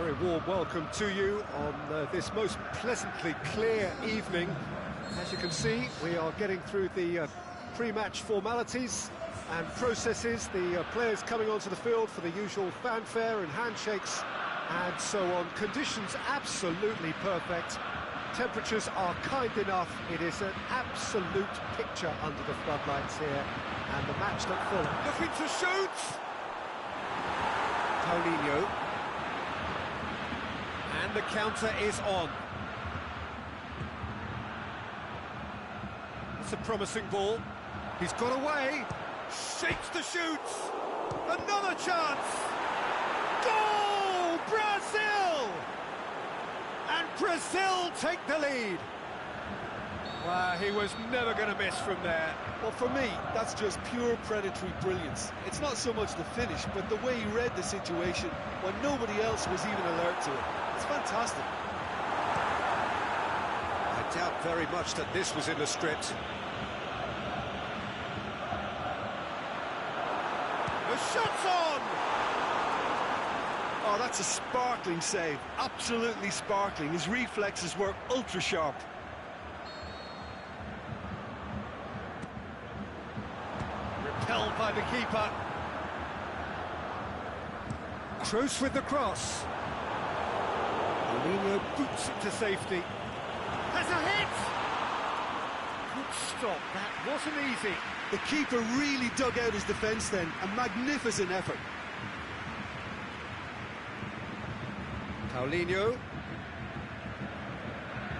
Very warm welcome to you on this most pleasantly clear evening. As you can see, we are getting through the pre-match formalities and processes, the players coming onto the field for the usual fanfare and handshakes and so on. Conditions absolutely perfect. Temperatures are kind enough. It is an absolute picture under the floodlights here, and the match look full. Looking to shoot! Paulinho. And the counter is on. It's a promising ball. He's got away. Shakes to shoot. Another chance. Goal! Brazil! And Brazil take the lead. Wow, he was never going to miss from there. Well, for me, that's just pure predatory brilliance. It's not so much the finish, but the way he read the situation when nobody else was even alert to it. It's fantastic. I doubt very much that this was in the script. The shot's on! Oh, that's a sparkling save. Absolutely sparkling. His reflexes were ultra sharp. Repelled by the keeper. Kroos with the cross. Paulinho boots it to safety. Has a hit! Good stop, that wasn't easy. The keeper really dug out his defence then. A magnificent effort. Paulinho.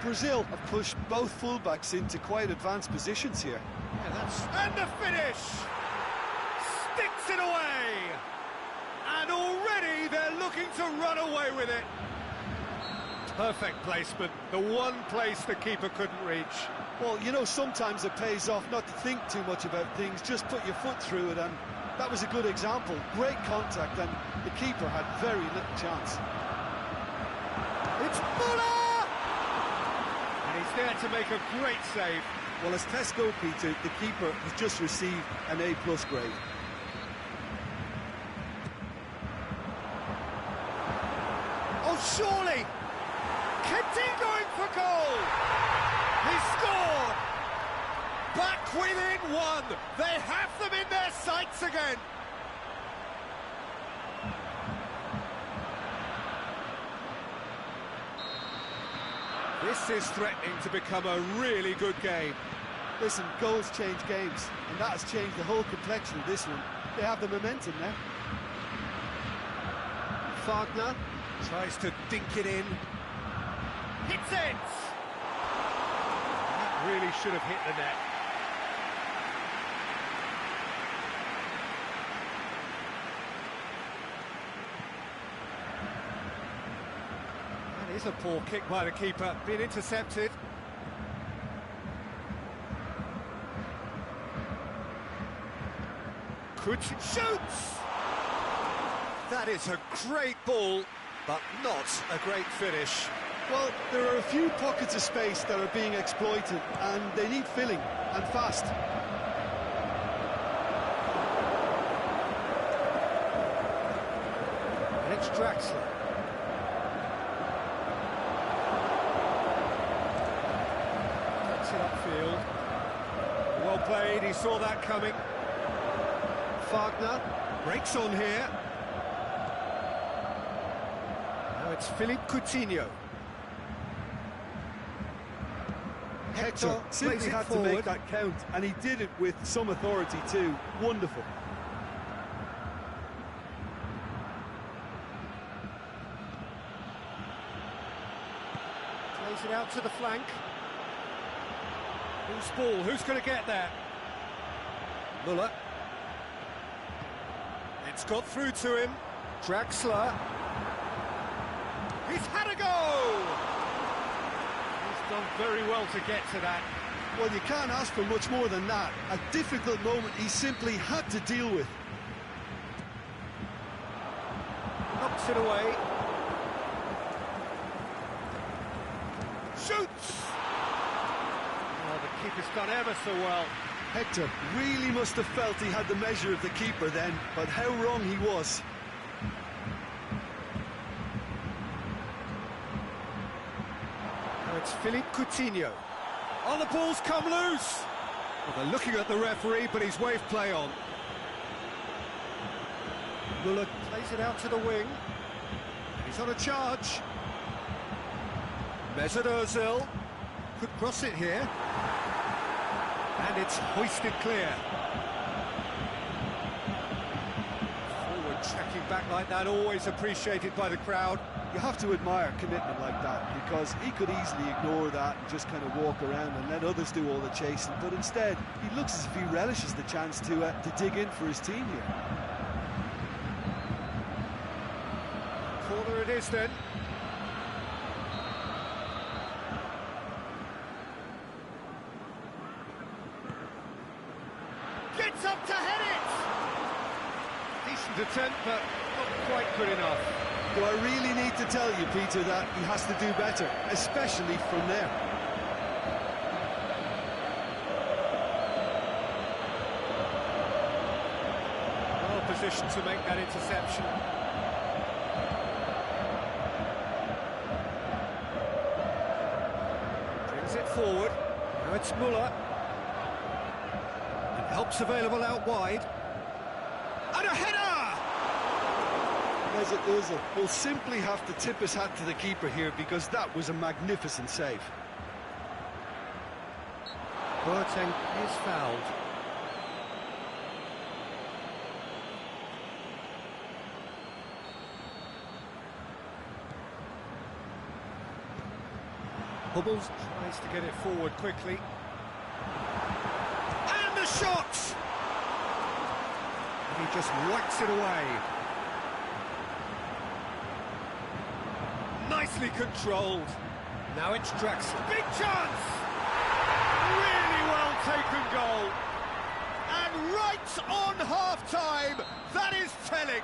Brazil have pushed both fullbacks into quite advanced positions here. Yeah, that's... And the finish! Sticks it away! And already they're looking to run away with it. Perfect placement, the one place the keeper couldn't reach. Well, you know, sometimes it pays off not to think too much about things, just put your foot through it, and that was a good example. Great contact, and the keeper had very little chance. It's Muller! And he's there to make a great save. Well, as test goalkeeper, the keeper has just received an A+ grade. Oh, surely! Kenty going for goal! He scored! Back within one! They have them in their sights again! This is threatening to become a really good game. Listen, goals change games, and that has changed the whole complexion of this one. They have the momentum now. Wagner tries to dink it in. Hits it! That really should have hit the net. That is a poor kick by the keeper, being intercepted. Shoots! That is a great ball, but not a great finish. Well, there are a few pockets of space that are being exploited, and they need filling, and fast. And it's Draxler. Takes it upfield. Well played, he saw that coming. Wagner breaks on here. Now it's Philippe Coutinho. Hector simply had to make that count, and he did it with some authority too. Wonderful. Plays it out to the flank. Who's ball? Who's going to get there? Muller. It's got through to him. Draxler. He's had a go! He's done very well to get to that. Well, you can't ask for much more than that. A difficult moment he simply had to deal with. Knocks it away. Shoots! Oh, the keeper's done ever so well. Hector really must have felt he had the measure of the keeper then, but how wrong he was. it's Philippe Coutinho. Oh, the ball's come loose! Well, they're looking at the referee, but he's waved play on. Muller plays it out to the wing. He's on a charge. Mesut Ozil could cross it here. And it's hoisted clear. Forward tracking back like that, always appreciated by the crowd. You have to admire commitment like that, because he could easily ignore that and just kind of walk around and let others do all the chasing, but instead he looks as if he relishes the chance to dig in for his team here. Corner it is then. Gets up to head it! Decent attempt, but not quite good enough. Do I really need to tell you, Peter, that he has to do better, especially from there? Well positioned to make that interception. Brings it forward. Now it's Muller. And help's available out wide. And a header! Mesut Ozil will simply have to tip his hat to the keeper here, because that was a magnificent save. Boateng is fouled. Hummels tries to get it forward quickly. And the shot! And he just whacks it away. Nicely controlled. Now it's Draxler. Big chance! Really well taken goal. And right on half-time, that is telling.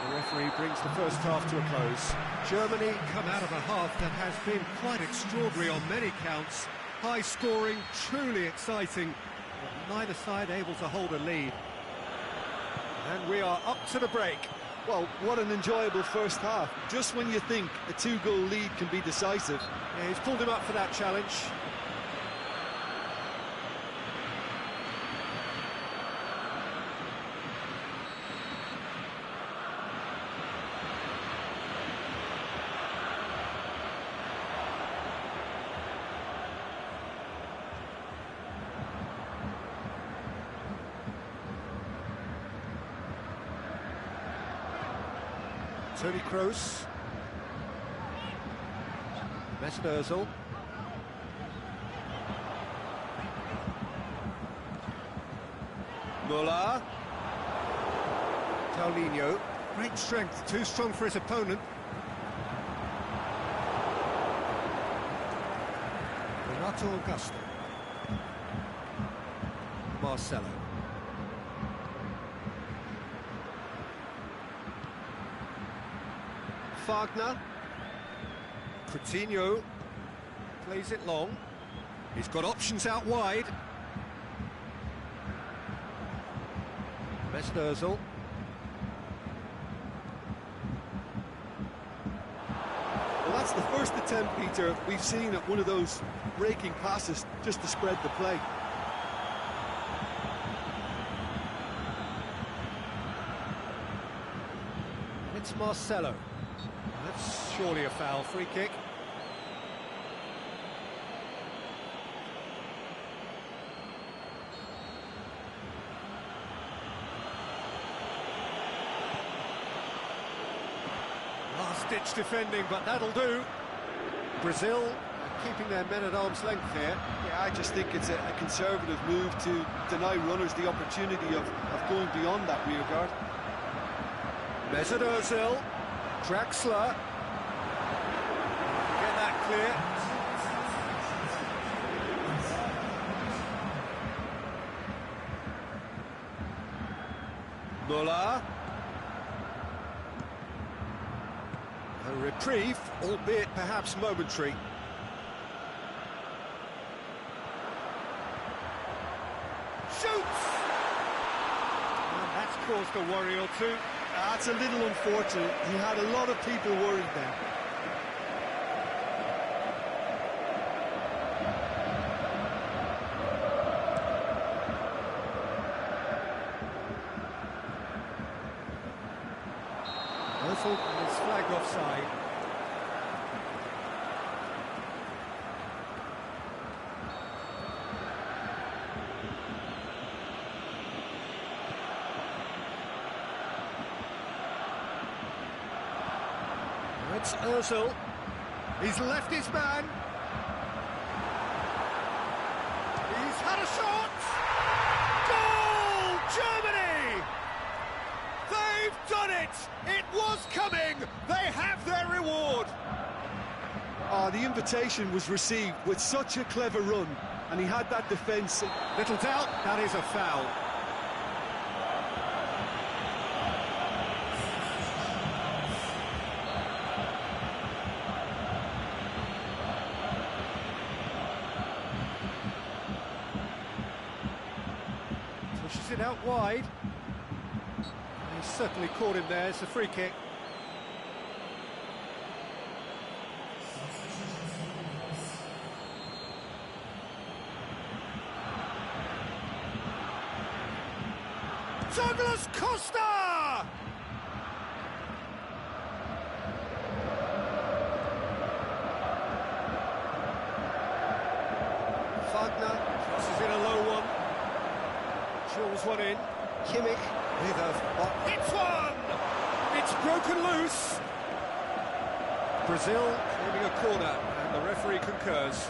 The referee brings the first half to a close. Germany come out of a half that has been quite extraordinary on many counts. High scoring, truly exciting, but neither side able to hold a lead. And we are up to the break. Well, what an enjoyable first half. Just when you think a two-goal lead can be decisive. Yeah, he's pulled him up for that challenge. Toni Kroos. Mesut Ozil. Muller. Paulinho. Great strength, too strong for his opponent. Renato Augusto. Marcelo. Wagner. Coutinho plays it long. He's got options out wide. Mesut Ozil. Well, that's the first attempt, Peter, we've seen at one of those breaking passes just to spread the play. It's Marcelo. That's surely a foul. Free kick. Last-ditch defending, but that'll do. Brazil keeping their men at arm's length here. Yeah, I just think it's a conservative move to deny runners the opportunity of going beyond that rear guard. Mesut Ozil. Draxler. Get that clear. Muller. A reprieve, albeit perhaps momentary. Shoots! And that's caused a worry or two. That's a little unfortunate. He had a lot of people worried there. Ozil and his flag offside. It's Ozil. He's left his man. He's had a shot. Goal! Germany! They've done it! It was coming! They have their reward! The invitation was received with such a clever run, and he had that defence. Little doubt, that is a foul. Pushes it out wide. He's certainly caught him there. It's a free kick. Douglas Costa! Wagner crosses in a low one. Draws one in. Kimmich with a... It's one! It's broken loose! Brazil claiming a corner, and the referee concurs.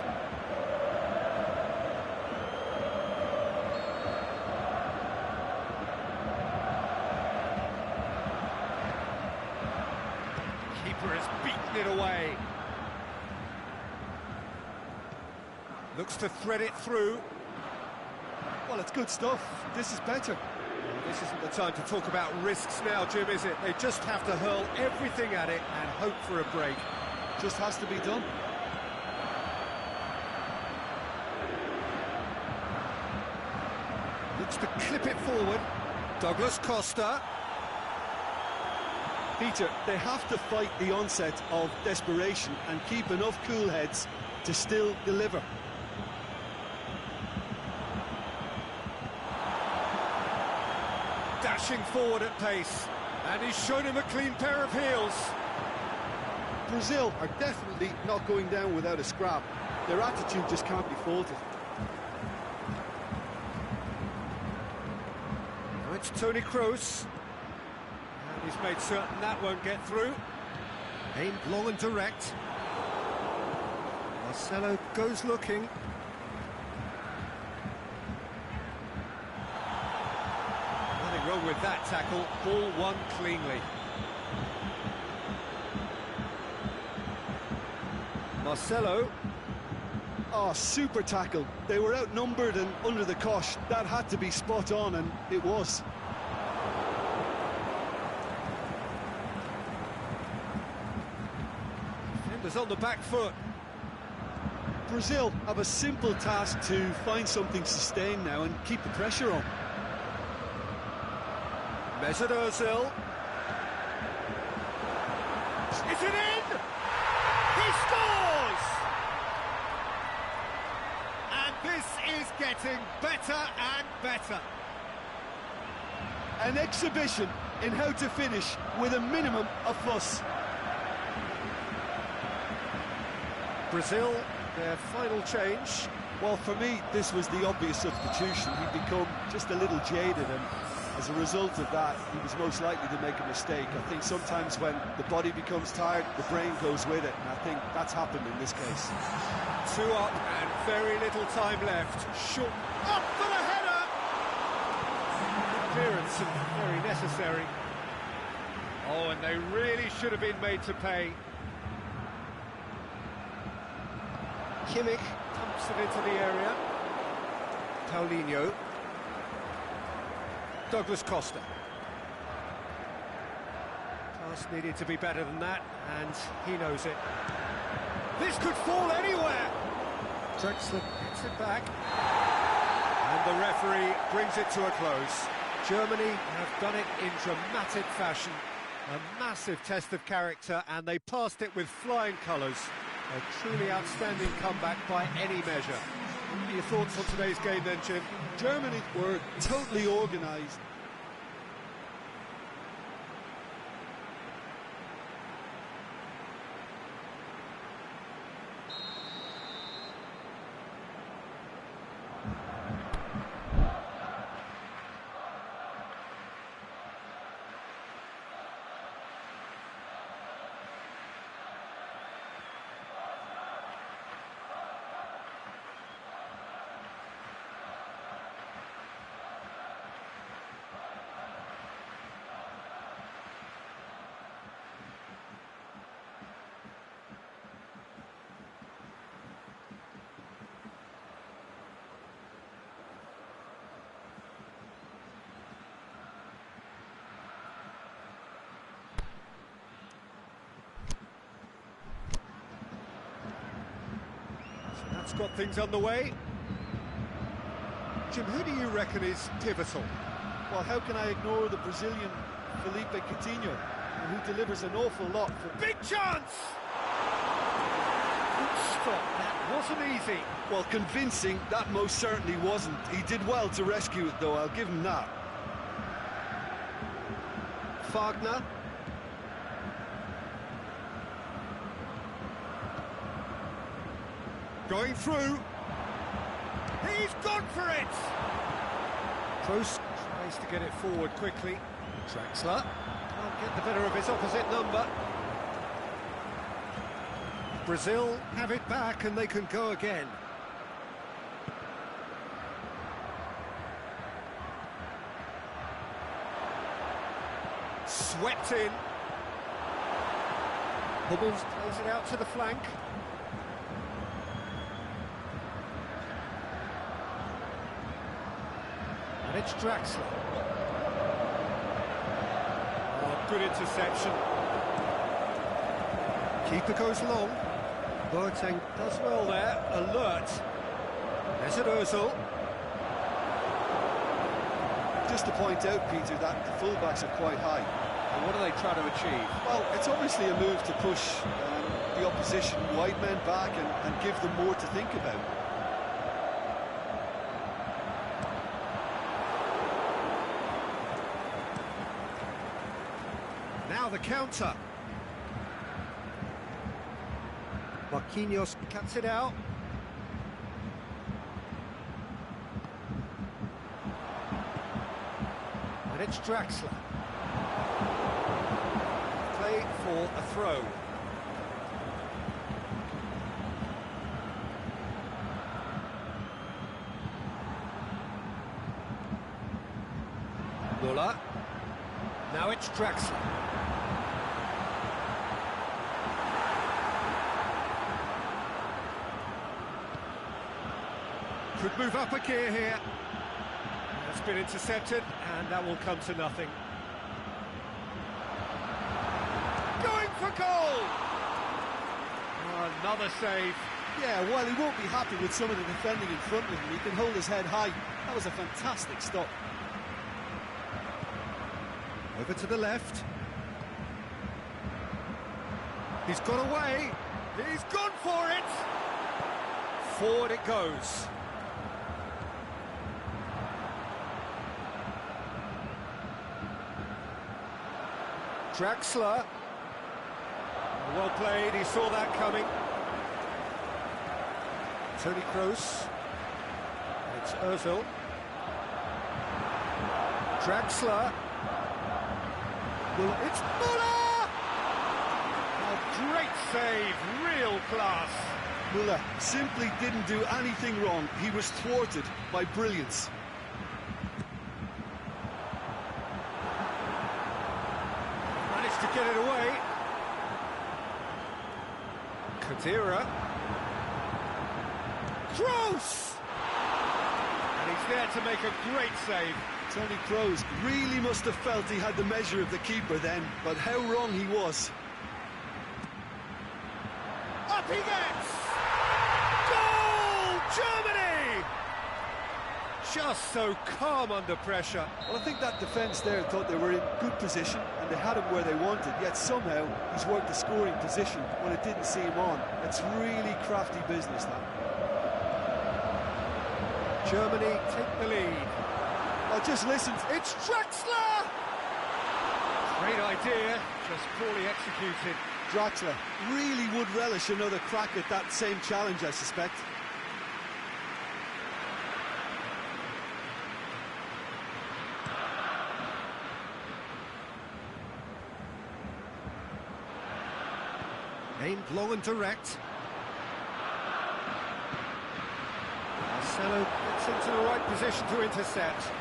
Keeper has beaten it away. Looks to thread it through. Well, it's good stuff. This is better. Well, this isn't the time to talk about risks now, Jim, is it? They just have to hurl everything at it and hope for a break. Just has to be done. Looks to clip it forward. Douglas Costa. Peter, they have to fight the onset of desperation and keep enough cool heads to still deliver. Dashing forward at pace, and he's shown him a clean pair of heels. Brazil are definitely not going down without a scrap. Their attitude just can't be faulted. Now it's Toni Kroos. And he's made certain that won't get through. Aimed long and direct. Marcelo goes looking. Nothing wrong with that tackle. Ball won cleanly. Marcelo. Oh, super tackle. They were outnumbered and under the cosh. That had to be spot on, and it was. Defenders on the back foot. Brazil have a simple task to find something sustained now and keep the pressure on. Mesut Ozil. Is it in? He scores! And this is getting better and better. An exhibition in how to finish with a minimum of fuss. Brazil, their final change. Well, for me, this was the obvious substitution. He'd become just a little jaded, and as a result of that, he was most likely to make a mistake. I think sometimes when the body becomes tired, the brain goes with it, and I think that's happened in this case. 2 up and very little time left. Short up for the header! Clearance and very necessary. Oh, and they really should have been made to pay. Kimmich pumps it into the area. Paulinho. Douglas Costa. Pass needed to be better than that, and he knows it. This could fall anywhere! Drexler gets it back. And the referee brings it to a close. Germany have done it in dramatic fashion. A massive test of character, and they passed it with flying colours. A truly outstanding comeback by any measure. What are your thoughts on today's game then, Jim? Germany were totally organised. That's got things underway. Jim, who do you reckon is pivotal? Well, how can I ignore the Brazilian Felipe Coutinho, who delivers an awful lot for... Big chance! Good stop, that wasn't easy. Well, convincing, that most certainly wasn't. He did well to rescue it, though, I'll give him that. Wagner. Going through. He's gone for it! Kroos tries to get it forward quickly. Draxler can't get the better of his opposite number. Brazil have it back and they can go again. Swept in. Hummels plays it out to the flank. And it's Draxler. Oh, good interception. Keeper goes long. Boateng does well there. Alert. There's an Ozil. Just to point out, Peter, that the fullbacks are quite high. And what are they trying to achieve? Well, it's obviously a move to push the opposition wide men back and give them more to think about. Now the counter. Marquinhos cuts it out. And it's Draxler. Play for a throw. Muller. Now it's Draxler. Could move up a gear here. That's been intercepted, and that will come to nothing. Going for goal! Oh, another save. Yeah, while he won't be happy with some of the defending in front of him, he can hold his head high. That was a fantastic stop. Over to the left. He's got away. He's gone for it. Forward it goes. Draxler. Well played, he saw that coming. Toni Kroos. It's Ozil. Draxler. It's Muller! A great save, real class. Muller simply didn't do anything wrong. He was thwarted by brilliance. Managed to get it away. Kadira. Kroos! And he's there to make a great save. Toni Kroos really must have felt he had the measure of the keeper then, but how wrong he was. Up he gets! Goal! Germany! Just so calm under pressure. Well, I think that defence there thought they were in good position and they had him where they wanted, yet somehow he's worked the scoring position when it didn't see him on. It's really crafty business, that. Germany take the lead. Oh, just listen. It's Draxler! Great idea, just poorly executed. Draxler really would relish another crack at that same challenge, I suspect. Aimed long and direct. Marcelo gets into the right position to intercept.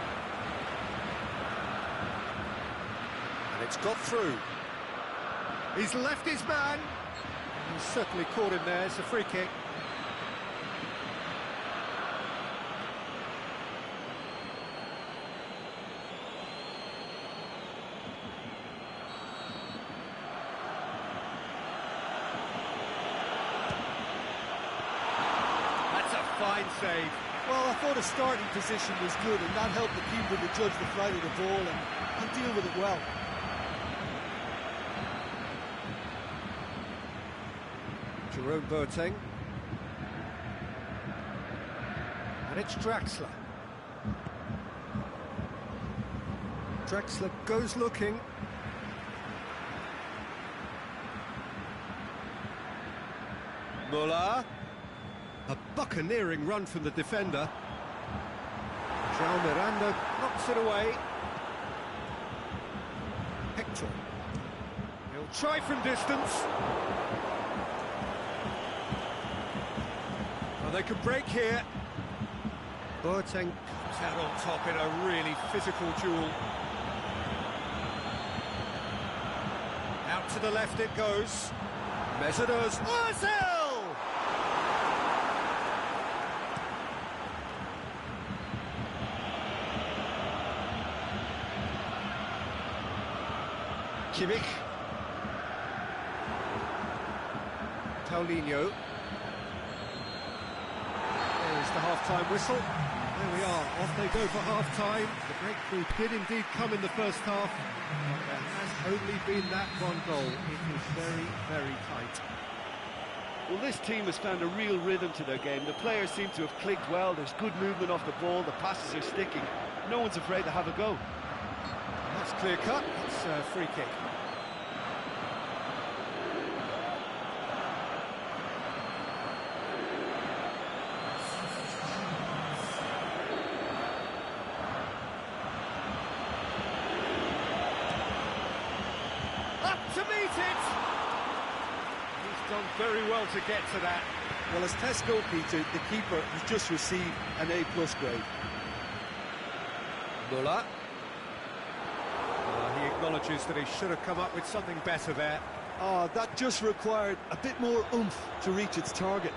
And it's got through. He's left his man. He's certainly caught him there. It's a free kick. fine save. Well, I thought his starting position was good, and that helped the keeper to judge the flight of the ball and deal with it well. Jerome Boateng. And it's Draxler. Draxler goes looking. Muller. A buccaneering run from the defender. João Miranda knocks it away. Hector. He'll try from distance. And they can break here. Boateng comes out on top in a really physical duel. Out to the left it goes. Mesut Ozil! Kimmich. Paulinho. There's the half-time whistle. There we are, off they go for half-time. The breakthrough did indeed come in the first half, but there has only been that one goal. It is very, very tight. Well, this team has found a real rhythm to their game. The players seem to have clicked well. There's good movement off the ball. The passes are sticking. No one's afraid to have a go. That's clear-cut. It's a free kick. To meet it! He's done very well to get to that. Well, as test goalkeeper, the keeper has just received an A+ grade. Muller. He acknowledges that he should have come up with something better there. That just required a bit more oomph to reach its target.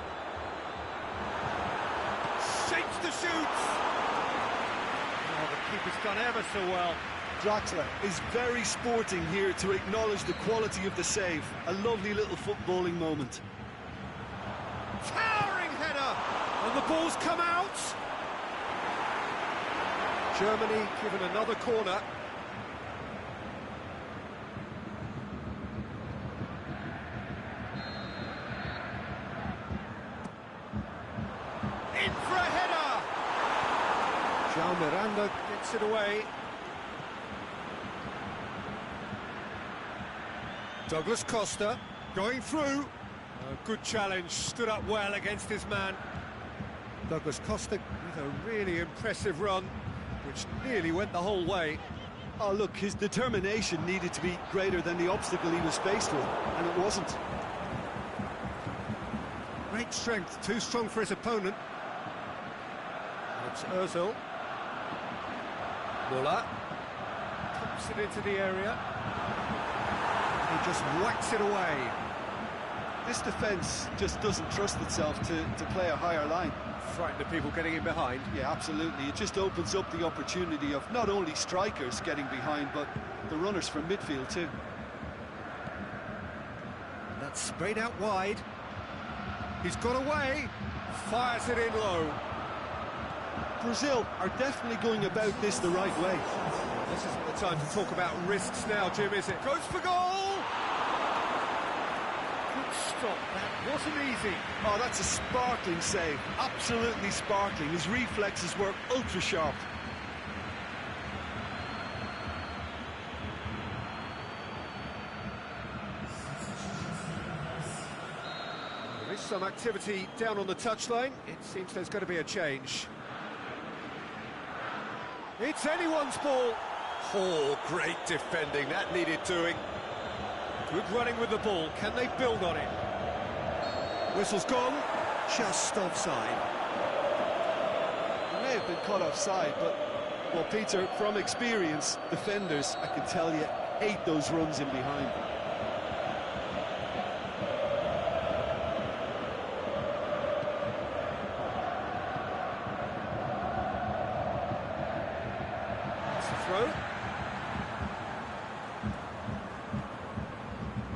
Shapes the shoots! The keeper's done ever so well. Draxler is very sporting here to acknowledge the quality of the save. A lovely little footballing moment. Towering header! And the ball's come out! Germany given another corner. In for a header! João Miranda gets it away. Douglas Costa going through. A good challenge, stood up well against his man. Douglas Costa with a really impressive run, which nearly went the whole way. Oh, look, his determination needed to be greater than the obstacle he was faced with, and it wasn't. Great strength, too strong for his opponent. It's Ozil. Muller. Pumps it into the area. He just whacks it away. This defence just doesn't trust itself to play a higher line. Frightened of people getting in behind. Yeah, absolutely. It just opens up the opportunity of not only strikers getting behind, but the runners from midfield too. That's sprayed out wide. He's got away. Fires it in low. Brazil are definitely going about this the right way. This isn't the time to talk about risks now, Jim, is it? Goes for goal! Good stop, that wasn't easy. Oh, that's a sparkling save, absolutely sparkling. His reflexes were ultra sharp. There is some activity down on the touchline. It seems there's going to be a change. It's anyone's ball. Oh, great defending, that needed doing. Good running with the ball, can they build on it? Whistle's gone, just offside. He may have been caught offside, but, well, Peter, from experience, defenders, I can tell you, hate those runs in behind. Throw.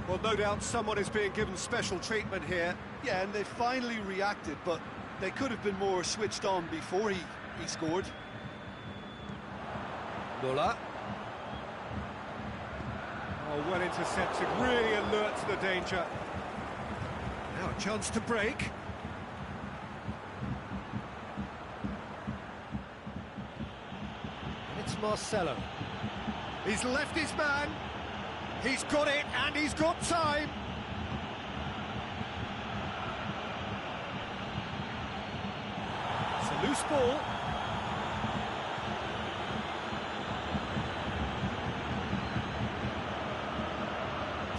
Well, no doubt someone is being given special treatment here. Yeah, and they finally reacted, but They could have been more switched on before he scored. Muller. Oh, well intercepted, really alert to the danger. Now a chance to break. It's Marcelo. He's left his man. He's got it, and he's got time. It's a loose ball.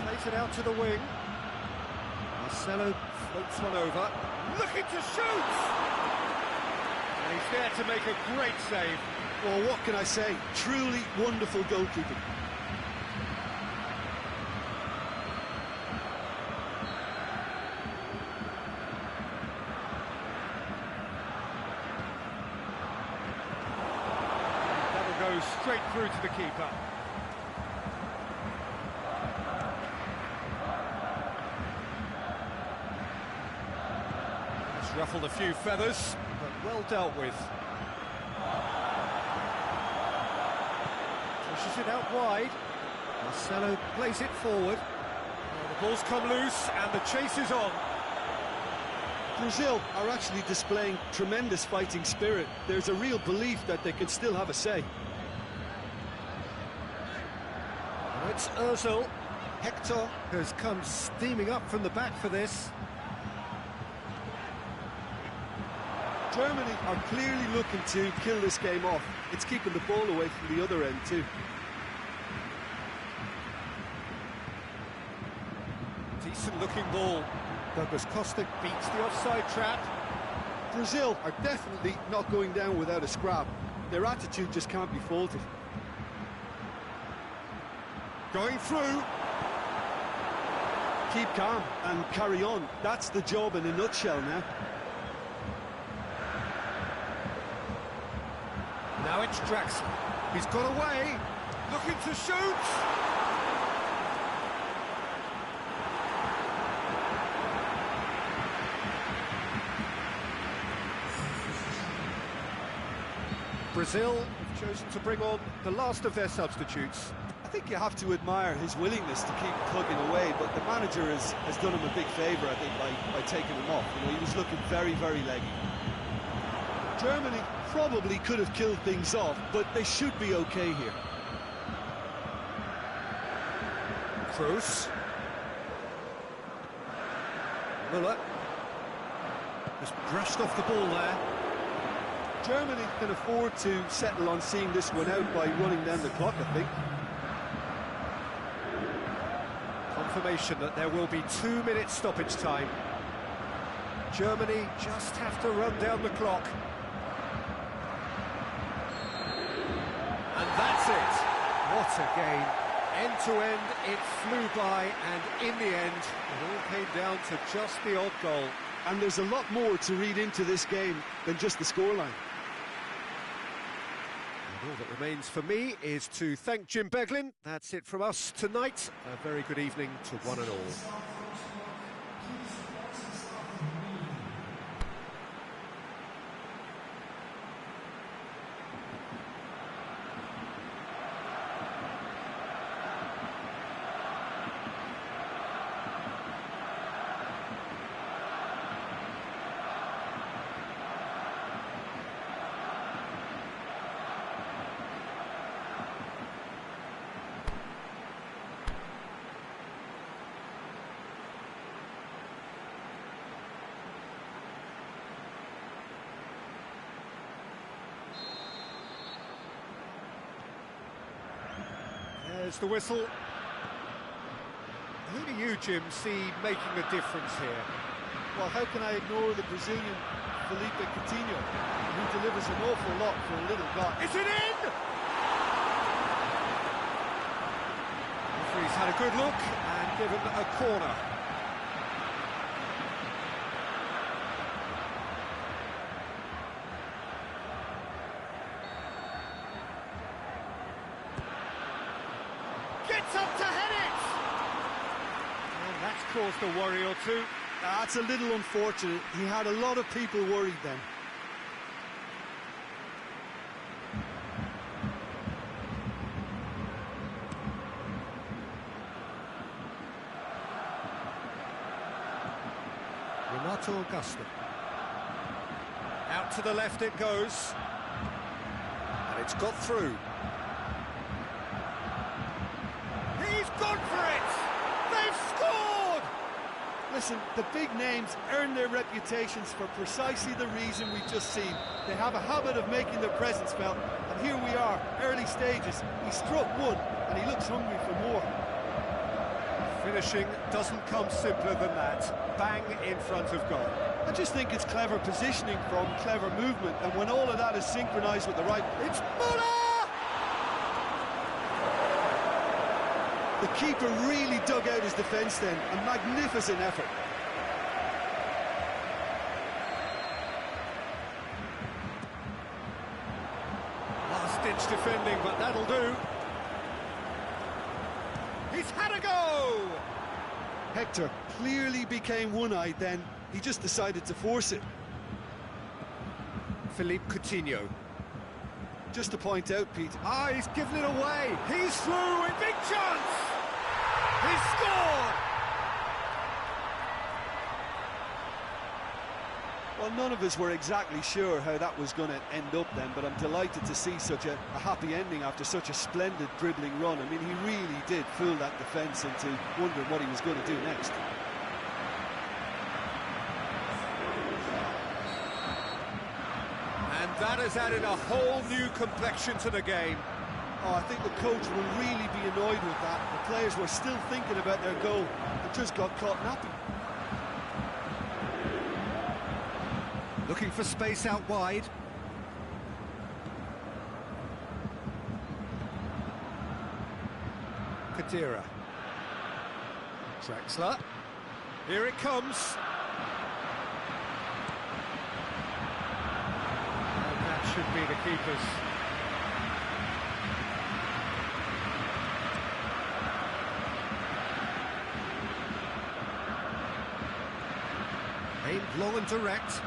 Plays it out to the wing. Marcelo floats one over. Looking to shoot! And he's there to make a great save. Well, what can I say? Truly wonderful goalkeeping. That'll go straight through to the keeper. It's ruffled a few feathers, but well dealt with. Pushes it out wide. Marcelo plays it forward. Oh, the ball's come loose and the chase is on. Brazil are actually displaying tremendous fighting spirit. There's a real belief that they can still have a say. And it's Ozil. Hector has come steaming up from the back for this. Germany are clearly looking to kill this game off. It's keeping the ball away from the other end too. Decent looking ball. Douglas Costa beats the offside trap. Brazil are definitely not going down without a scrap. Their attitude just can't be faulted. Going through. Keep calm and carry on. That's the job in a nutshell now. Now it's Draxler. He's got away. Looking to shoot. Brazil have chosen to bring on the last of their substitutes. I think you have to admire his willingness to keep plugging away, but the manager has done him a big favour, I think, by taking him off. You know, he was looking very, very leggy. Germany probably could have killed things off, but they should be okay here. Kroos. Muller. Just brushed off the ball there. Germany can afford to settle on seeing this one out by running down the clock, I think. Confirmation that there will be 2 minutes stoppage time. Germany just have to run down the clock. And that's it. What a game. End to end, it flew by, and in the end, it all came down to just the odd goal. And there's a lot more to read into this game than just the scoreline. And all that remains for me is to thank Jim Beglin. That's it from us tonight. A very good evening to one and all. There's the whistle. Who do you, Jim, see making a difference here? Well, how can I ignore the Brazilian Felipe Coutinho, who delivers an awful lot for a little guy? Is it in? Referee's had a good look and given a corner. Gets up to head it! And that's caused a worry or two. That's a little unfortunate. He had a lot of people worried then. Renato Augusto. Out to the left it goes. And it's got through. He's gone for it! They've scored! Listen, the big names earn their reputations for precisely the reason we've just seen. They have a habit of making their presence felt, and here we are, early stages. He struck one, and he looks hungry for more. Finishing doesn't come simpler than that. Bang in front of goal. I just think it's clever positioning from clever movement, and when all of that is synchronised with the right... It's Muller! The keeper really dug out his defence then, a magnificent effort. Last-ditch defending, but that'll do. He's had a go! Hector clearly became one-eyed then. He just decided to force it. Philippe Coutinho. Just to point out, Pete. Ah, he's given it away. He's through with big chance. He's scored. Well, none of us were exactly sure how that was going to end up then, but I'm delighted to see such a happy ending after such a splendid dribbling run. I mean, he really did fool that defence into wondering what he was going to do next. And that has added a whole new complexion to the game. Oh, I think the coach will really be annoyed with that. The players were still thinking about their goal and just got caught napping. Looking for space out wide. Kadira. Drexler. Here it comes. And that should be the keeper's. Aimed long and direct.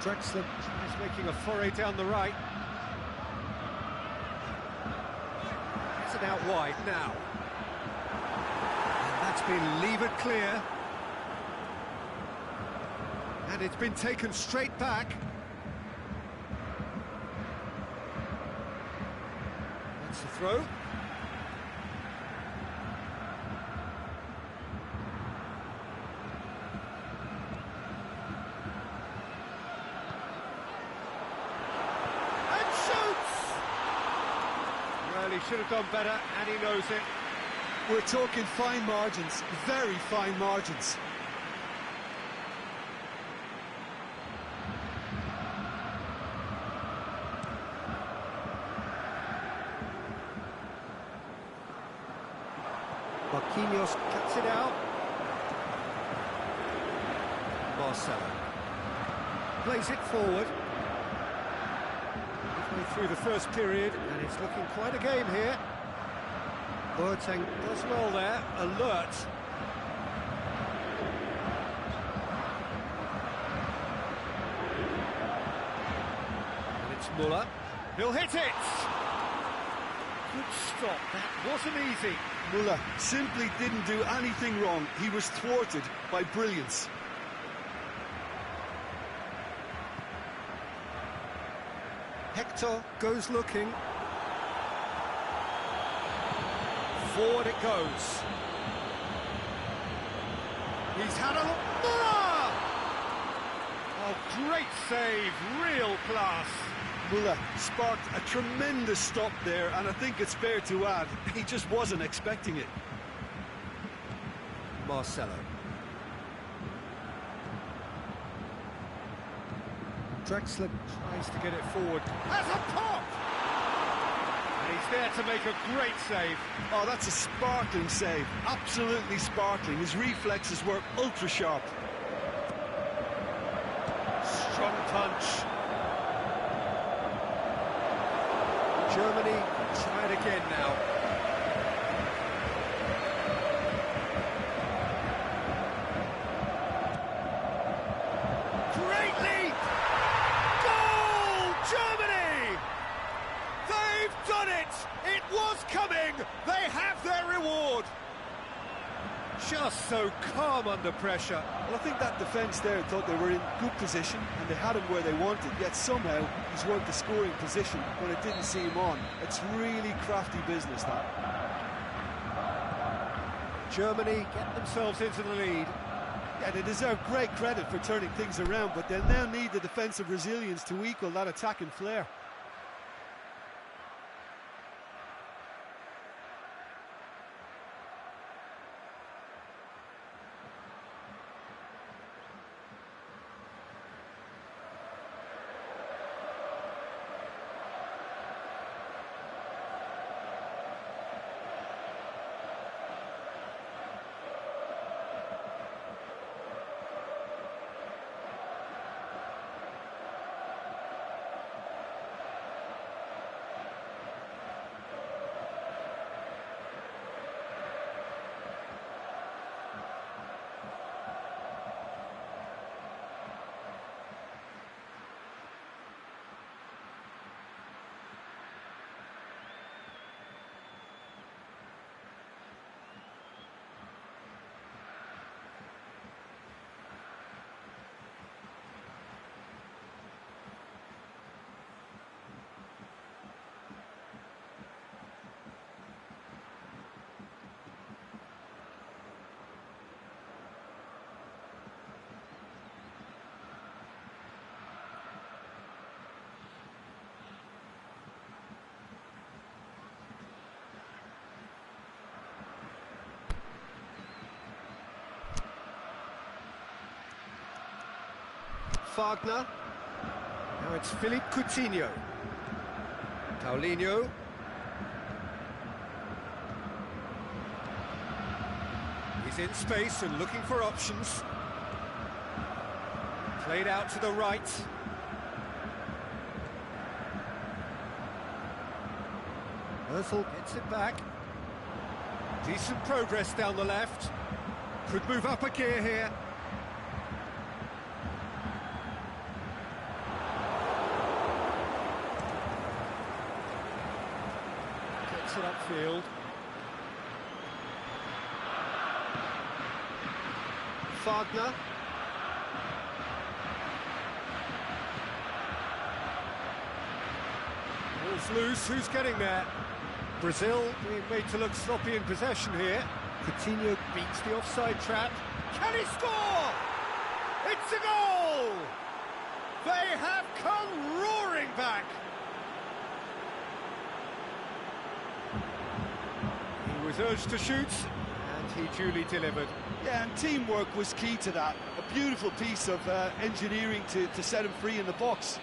Drexler is making a foray down the right. It's it out wide now. And that's been levered clear. And it's been taken straight back. That's the throw. He should have done better, and he knows it. We're talking fine margins, very fine margins. Marquinhos cuts it out. Marcelo plays it forward. Through the first period, and it's looking quite a game here. Boateng does well there, alert. And it's Muller. He'll hit it! Good stop, that wasn't easy. Muller simply didn't do anything wrong. He was thwarted by brilliance. Hector goes looking. Forward it goes. He's had a look. Muller! Oh, great save, real class. Muller sparked a tremendous stop there, and I think it's fair to add, he just wasn't expecting it. Marcelo. Drexler tries to get it forward. Has a pop! And he's there to make a great save. Oh, that's a sparkling save. Absolutely sparkling. His reflexes were ultra sharp. Strong punch. Germany try it again now. just so calm under pressure. Well, I think that defence there thought they were in good position and they had him where they wanted, yet somehow he's worked the scoring position when it didn't see him on. It's really crafty business, that. Germany get themselves into the lead. Yeah, they deserve great credit for turning things around, but they'll now need the defensive resilience to equal that attacking flair. Wagner. Now it's Philippe Coutinho. Paulinho. He's in space and looking for options. Played out to the right. Özil gets it back. Decent progress down the left. Could move up a gear here. It upfield. Wagner. Ball's loose, who's getting there? Brazil being made to look sloppy in possession here. Coutinho beats the offside trap. Can he score? It's a goal! They have come roaring back. He was urged to shoot, and he duly delivered. Yeah, and teamwork was key to that. A beautiful piece of engineering to set him free in the box.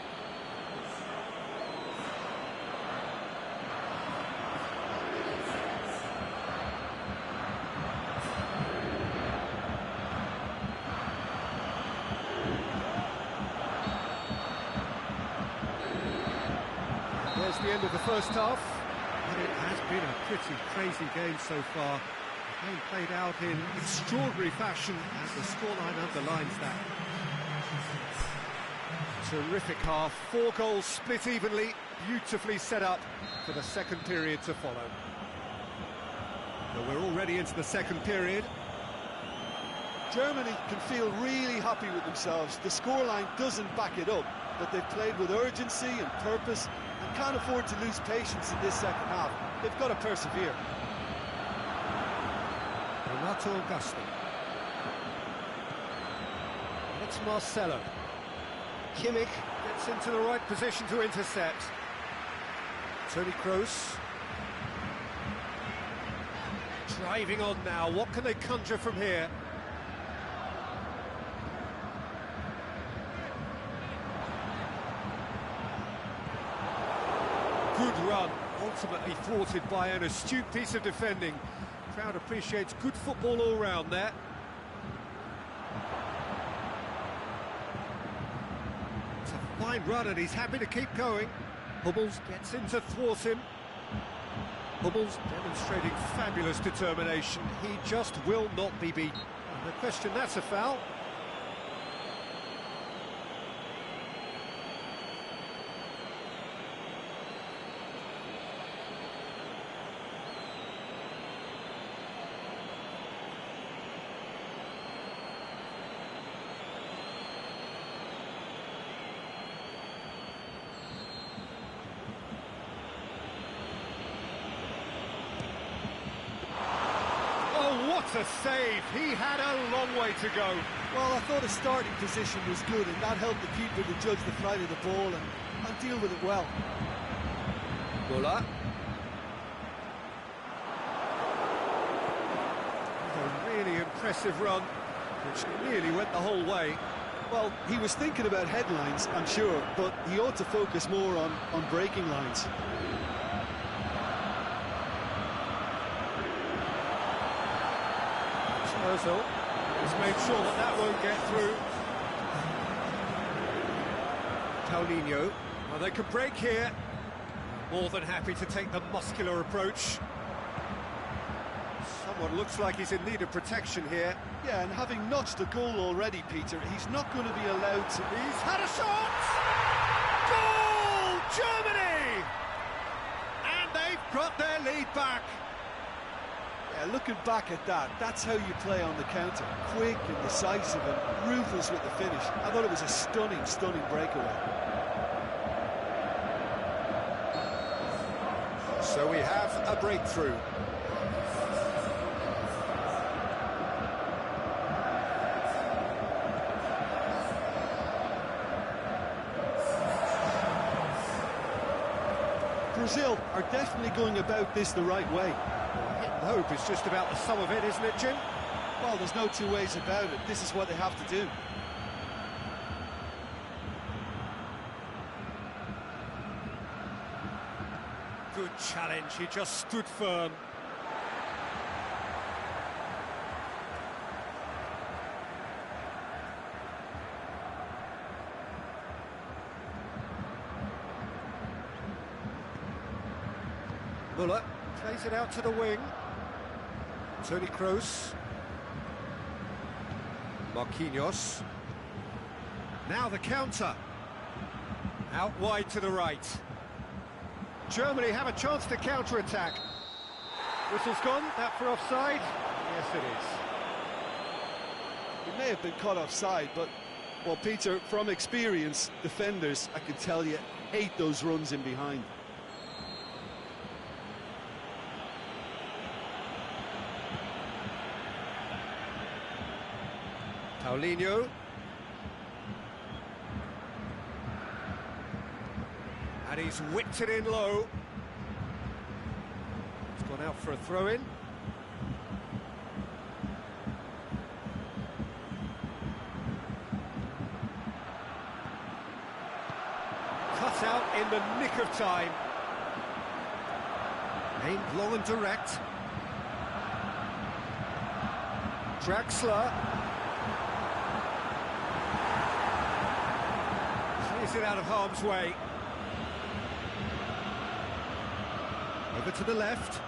There's the end of the first half. And it has been a pretty crazy game so far. The game played out in extraordinary fashion, and the scoreline underlines that. Terrific half, 4 goals split evenly, beautifully set up for the second period to follow. So we're already into the second period. Germany can feel really happy with themselves. The scoreline doesn't back it up, but they've played with urgency and purpose and can't afford to lose patience in this second half. They've got to persevere. Renato Augusto. It's Marcelo. Kimmich gets into the right position to intercept. Toni Kroos. Driving on now, what can they conjure from here? Good run, ultimately thwarted by an astute piece of defending. Crowd appreciates good football all round there. It's a fine run and he's happy to keep going. Hummels gets in to thwart him. Hummels demonstrating fabulous determination. He just will not be beaten. And the question, that's a foul. a save. He had a long way to go. Well, I thought his starting position was good, and that helped the keeper to judge the flight of the ball and deal with it well. Muller. A really impressive run, which nearly went the whole way. Well, he was thinking about headlines, I'm sure, but he ought to focus more on breaking lines. Ozil has made sure that that won't get through. Paulinho. Well, they can break here. More than happy to take the muscular approach. Someone looks like he's in need of protection here. Yeah, and having notched a goal already, Peter, he's not going to be allowed to... He's had a shot! Goal! Germany! And they've got their lead back. Yeah, looking back at that, that's how you play on the counter. Quick and decisive and ruthless with the finish. I thought it was a stunning, stunning breakaway. So we have a breakthrough. Brazil are definitely going about this the right way. Hit and hope is just about the sum of it, isn't it, Jim? Well, there's no two ways about it. This is what they have to do. Good challenge, he just stood firm. Muller plays it out to the wing. Toni Kroos. Marquinhos. Now the counter. Out wide to the right. Germany have a chance to counter-attack. Whistle's gone, that for offside? Yes, it is. It may have been caught offside, but, well, Peter, from experience, defenders, I can tell you, hate those runs in behind. Paulinho. And he's whipped it in low. It's gone out for a throw-in. Cut out in the nick of time. Aimed long and direct. Draxler. Clears it out of harm's way. Over to the left.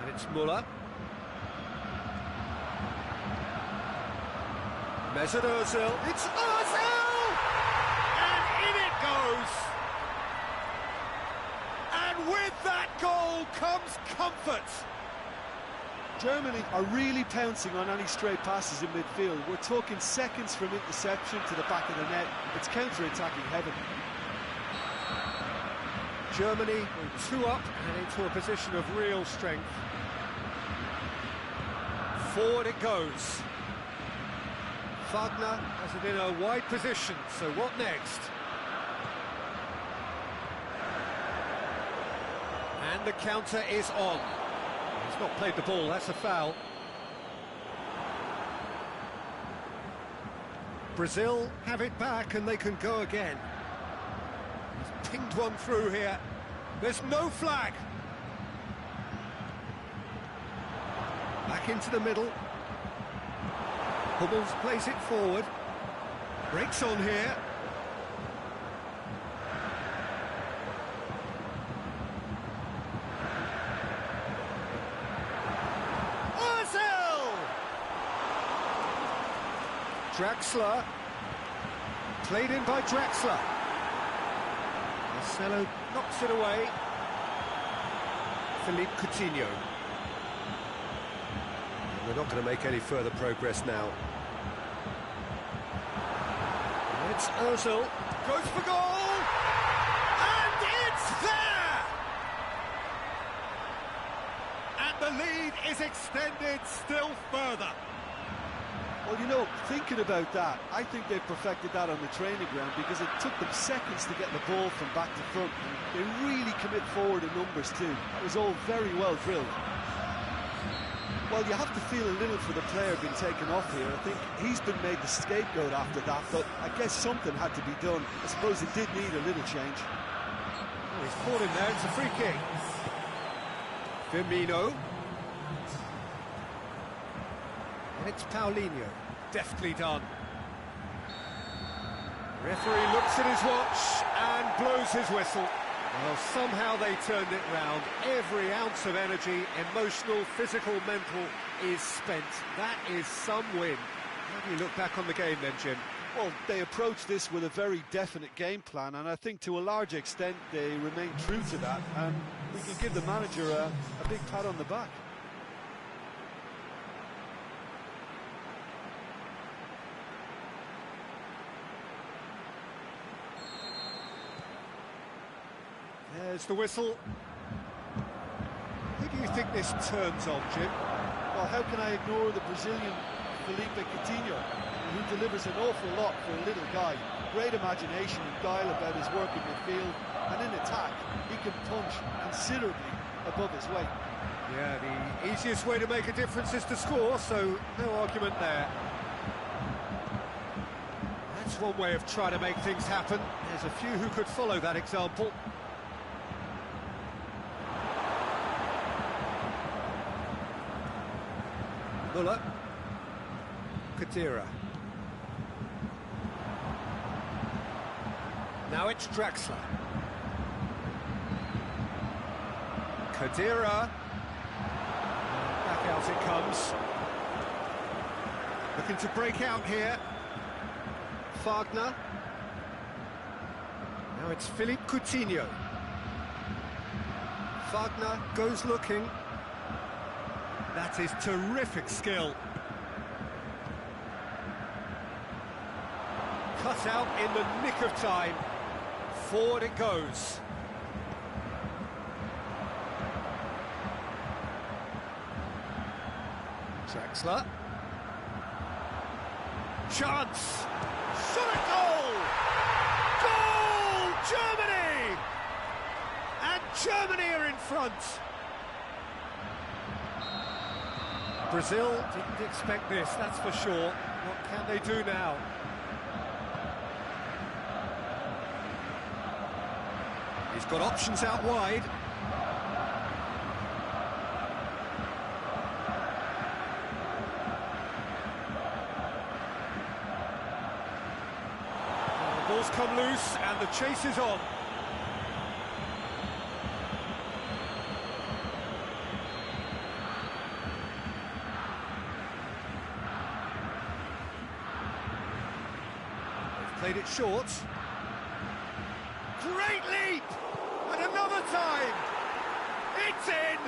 And it's Muller. Mesut Ozil. It's Ozil! And in it goes! And with that goal comes comfort. Germany are really pouncing on any stray passes in midfield. We're talking seconds from interception to the back of the net. It's counter-attacking heaven. Germany with 2 up and into a position of real strength. Forward it goes. Wagner has it in a wide position, so what next? And the counter is on. He's not played the ball, that's a foul. Brazil have it back and they can go again. He's pinged one through here. There's no flag. Back into the middle. Hummels plays it forward. Breaks on here. Draxler, played in by Draxler. Marcelo knocks it away. Philippe Coutinho. We're not going to make any further progress now. It's Ozil, goes for goal, and it's there! extended still further. Well, you know, thinking about that, I think they've perfected that on the training ground because it took them seconds to get the ball from back to front. And they really commit forward in numbers too. That was all very well drilled. Well, you have to feel a little for the player being taken off here. I think he's been made the scapegoat after that, but I guess something had to be done. I suppose it did need a little change. Oh, he's caught him there, it's a free kick. Firmino. And it's Paulinho. Deftly done. Referee looks at his watch and blows his whistle. Well, somehow they turned it round. Every ounce of energy, emotional, physical, mental, is spent. That is some win. How do you look back on the game then, Jim? Well, they approached this with a very definite game plan, and I think to a large extent they remain true to that, and we can give the manager a big pat on the back. There's the whistle. Who do you think this turns on, Jim? Well, how can I ignore the Brazilian Felipe Coutinho, who delivers an awful lot for a little guy. Great imagination and guile about his work in midfield, and in attack, he can punch considerably above his weight. Yeah, the easiest way to make a difference is to score, so no argument there. That's one way of trying to make things happen. There's a few who could follow that example. Muller. Khedira. Now it's Draxler. Khedira. Back out it comes. Looking to break out here. Wagner. Now it's Philippe Coutinho. Wagner goes looking. That is terrific skill. Cut out in the nick of time. Forward it goes. Draxler. Chance! Shot at goal! Goal! Germany! And Germany are in front. Brazil didn't expect this, that's for sure. What can they do now? He's got options out wide. The ball's come loose and the chase is on. Played it short. Great leap! And another time! It's in!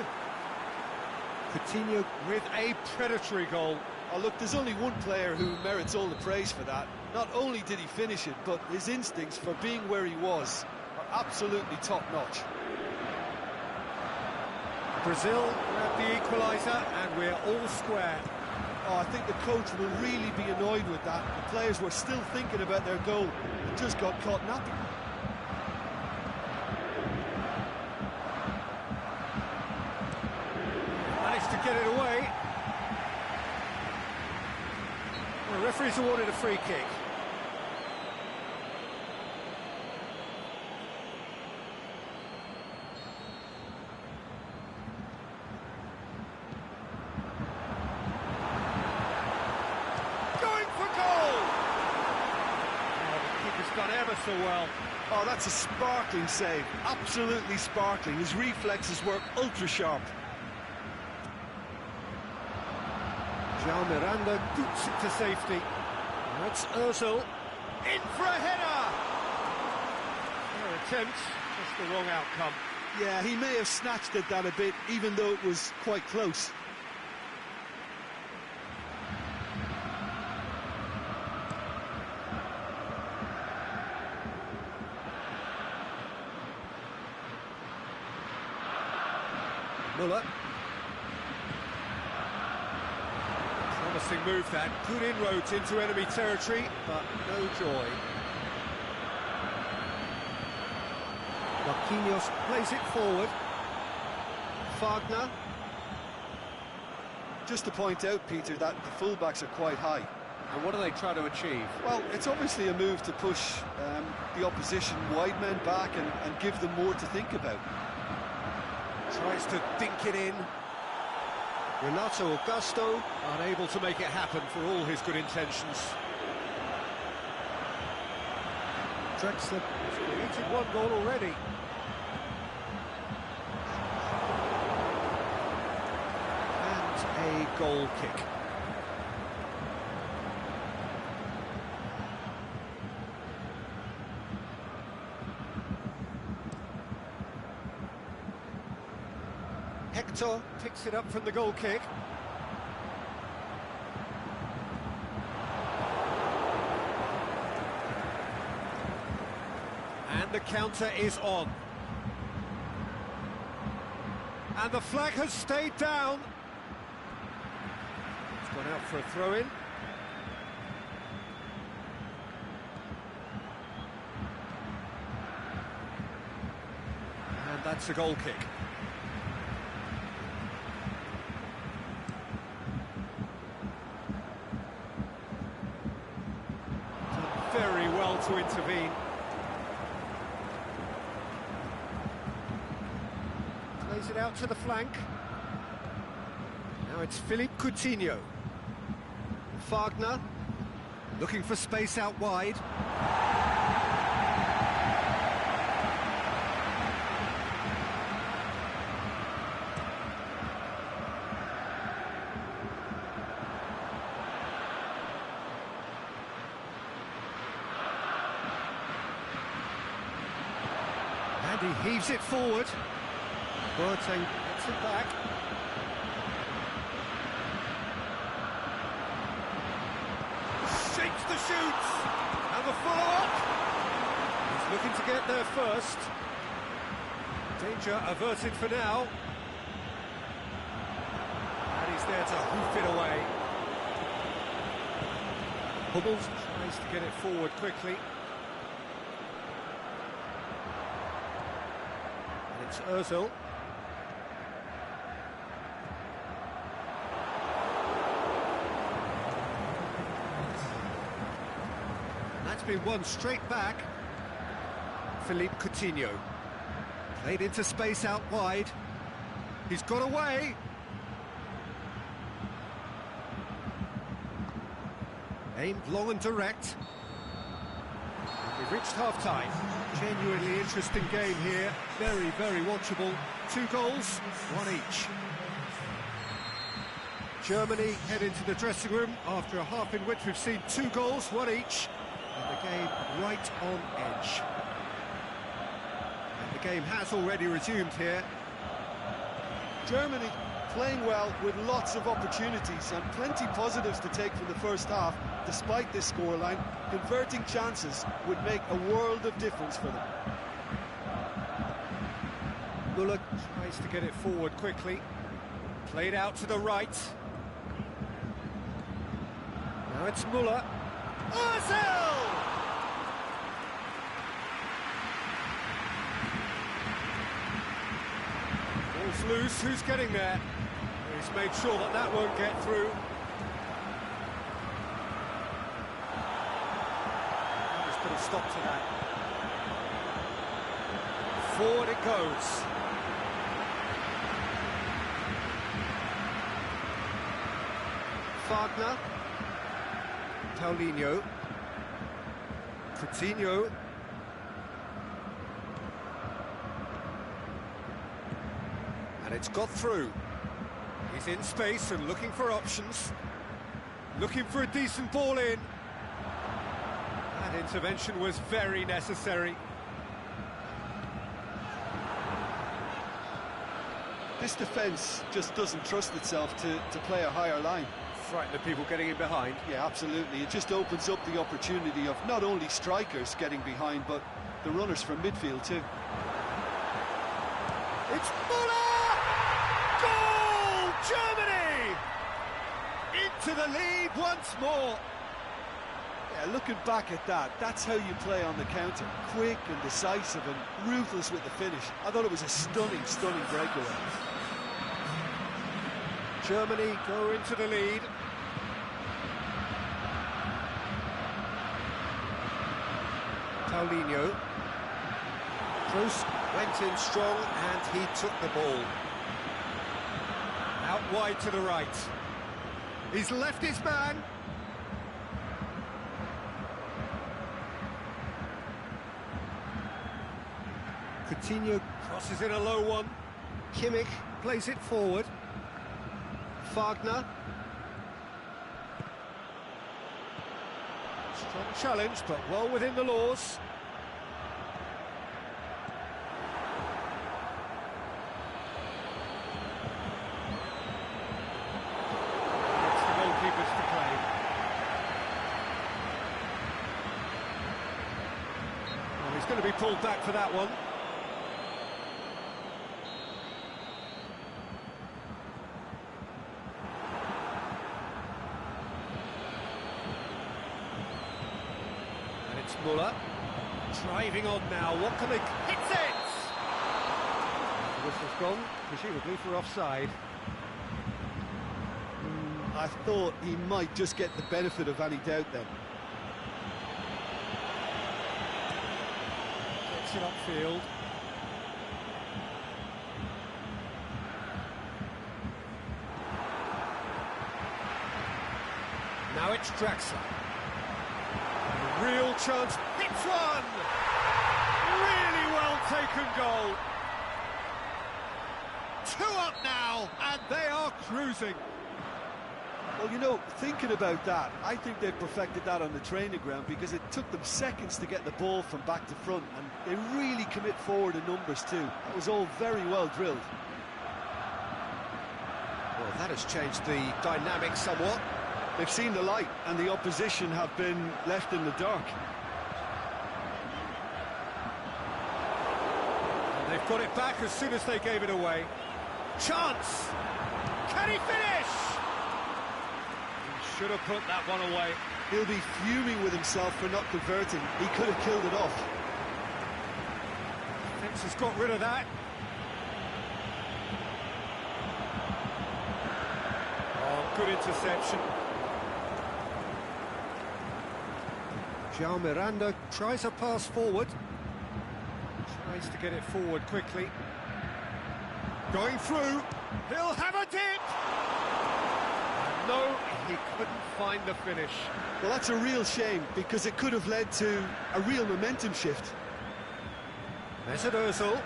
Coutinho with a predatory goal. Oh, look, there's only one player who merits all the praise for that. Not only did he finish it, but his instincts for being where he was are absolutely top-notch. Brazil grabbed the equaliser and we're all square. Oh, I think the coach will really be annoyed with that. The players were still thinking about their goal and just got caught napping. Managed to get it away. The referee's awarded a free kick. Done ever so well. Oh, that's a sparkling save. Absolutely sparkling. His reflexes were ultra sharp. João Miranda boots it to safety. That's Ozil in for a header. Their attempt, just the wrong outcome. Yeah, he may have snatched at that a bit, even though it was quite close. Muller. Promising move that, good inroads into enemy territory, but no joy. Marquinhos plays it forward. Wagner. Just to point out, Peter, that the fullbacks are quite high. And what do they try to achieve? Well, it's obviously a move to push the opposition wide men back and give them more to think about. Tries to dink it in. Renato Augusto unable to make it happen for all his good intentions. Drexler has created one goal already. And a goal kick. Hector picks it up from the goal kick. And the counter is on. And the flag has stayed down. It's gone out for a throw-in. And that's a goal kick. Very well to intervene. Plays it out to the flank. Now it's Philippe Coutinho. Wagner looking for space out wide. And he heaves it forward. Boateng gets it back. Shapes the shoots. And the follow-up. He's looking to get there first. Danger averted for now. And he's there to hoof it away. Hummels tries to get it forward quickly. It's Ozil. That's been won straight back. Philippe Coutinho. Played into space out wide. He's got away. Aimed long and direct. We've reached half-time. Genuinely interesting game here. Very, very watchable. 2 goals, 1 each. Germany head into the dressing room after a half in which we've seen 2 goals, 1 each. And the game right on edge. And the game has already resumed here. Germany playing well with lots of opportunities and plenty positives to take from the first half. Despite this scoreline, converting chances would make a world of difference for them. Müller tries to get it forward quickly. Played out to the right. Now it's Müller. Ozil! Ball's loose, who's getting there? He's made sure that that won't get through. Put a stop to that. Forward it goes. Wagner. Paulinho. Coutinho. And it's got through. He's in space and looking for options. Looking for a decent ball in. That intervention was very necessary. This defence just doesn't trust itself to play a higher line. Frighten the people getting in behind. Yeah, absolutely. It just opens up the opportunity of not only strikers getting behind, but the runners from midfield too. It's Müller! Goal! Germany! into the lead once more. Yeah, looking back at that, that's how you play on the counter. Quick and decisive and ruthless with the finish. I thought it was a stunning, stunning breakaway. Germany go into the lead. Paulinho. Kroos went in strong and he took the ball. Out wide to the right. He's left his man. Coutinho crosses in a low one. Kimmich plays it forward. Wagner. Strong challenge, but well within the laws. It's the goalkeepers to play. Well, he's going to be pulled back for that one. Muller driving on now. What can they? Hits it! The whistle's gone, presumably for offside. I thought he might just get the benefit of any doubt then. Gets it upfield. Now it's Draxler. Real chance, hits one! Really well taken goal. 2 up now, and they are cruising. Well, you know, thinking about that, I think they've perfected that on the training ground because it took them seconds to get the ball from back to front, and they really commit forward in numbers too. That was all very well drilled. Well, that has changed the dynamic somewhat. They've seen the light, and the opposition have been left in the dark. And they've got it back as soon as they gave it away. Chance! Can he finish? He should have put that one away. He'll be fuming with himself for not converting. He could have killed it off. Fence has got rid of that. Oh, good interception. João Miranda tries a pass forward. Tries to get it forward quickly. Going through. He'll have a dip! No, he couldn't find the finish. Well, that's a real shame because it could have led to a real momentum shift. Mesut Ozil.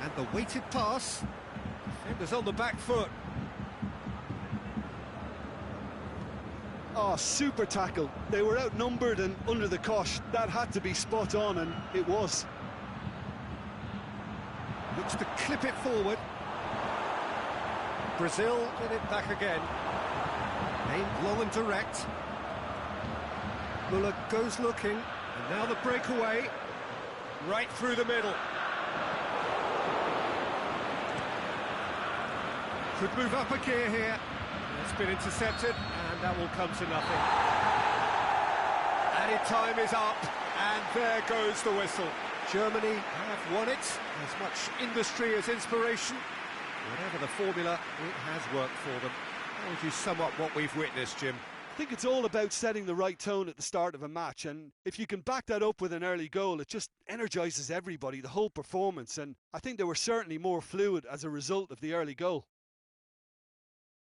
And the weighted pass. Defenders on the back foot. Oh, super tackle. They were outnumbered and under the cosh. That had to be spot on, and it was. Looks to clip it forward. Brazil get it back again. Aimed long and direct. Muller goes looking, and now the breakaway. Right through the middle. Could move up a gear here. It's been intercepted, and that will come to nothing. Added time is up, and there goes the whistle. Germany have won it. As much industry as inspiration. Whatever the formula, it has worked for them. How would you sum up what we've witnessed, Jim? I think it's all about setting the right tone at the start of a match, and if you can back that up with an early goal, it just energises everybody, the whole performance, and I think they were certainly more fluid as a result of the early goal.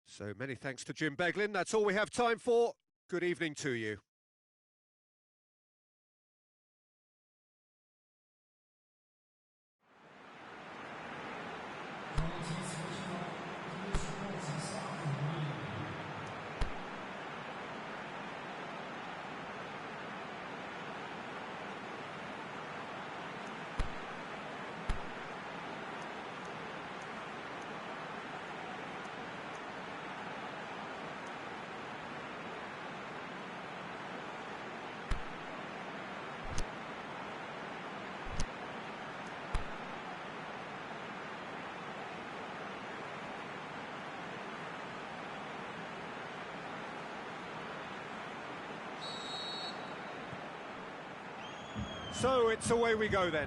So many thanks to Jim Beglin. That's all we have time for. Good evening to you. So it's away we go then.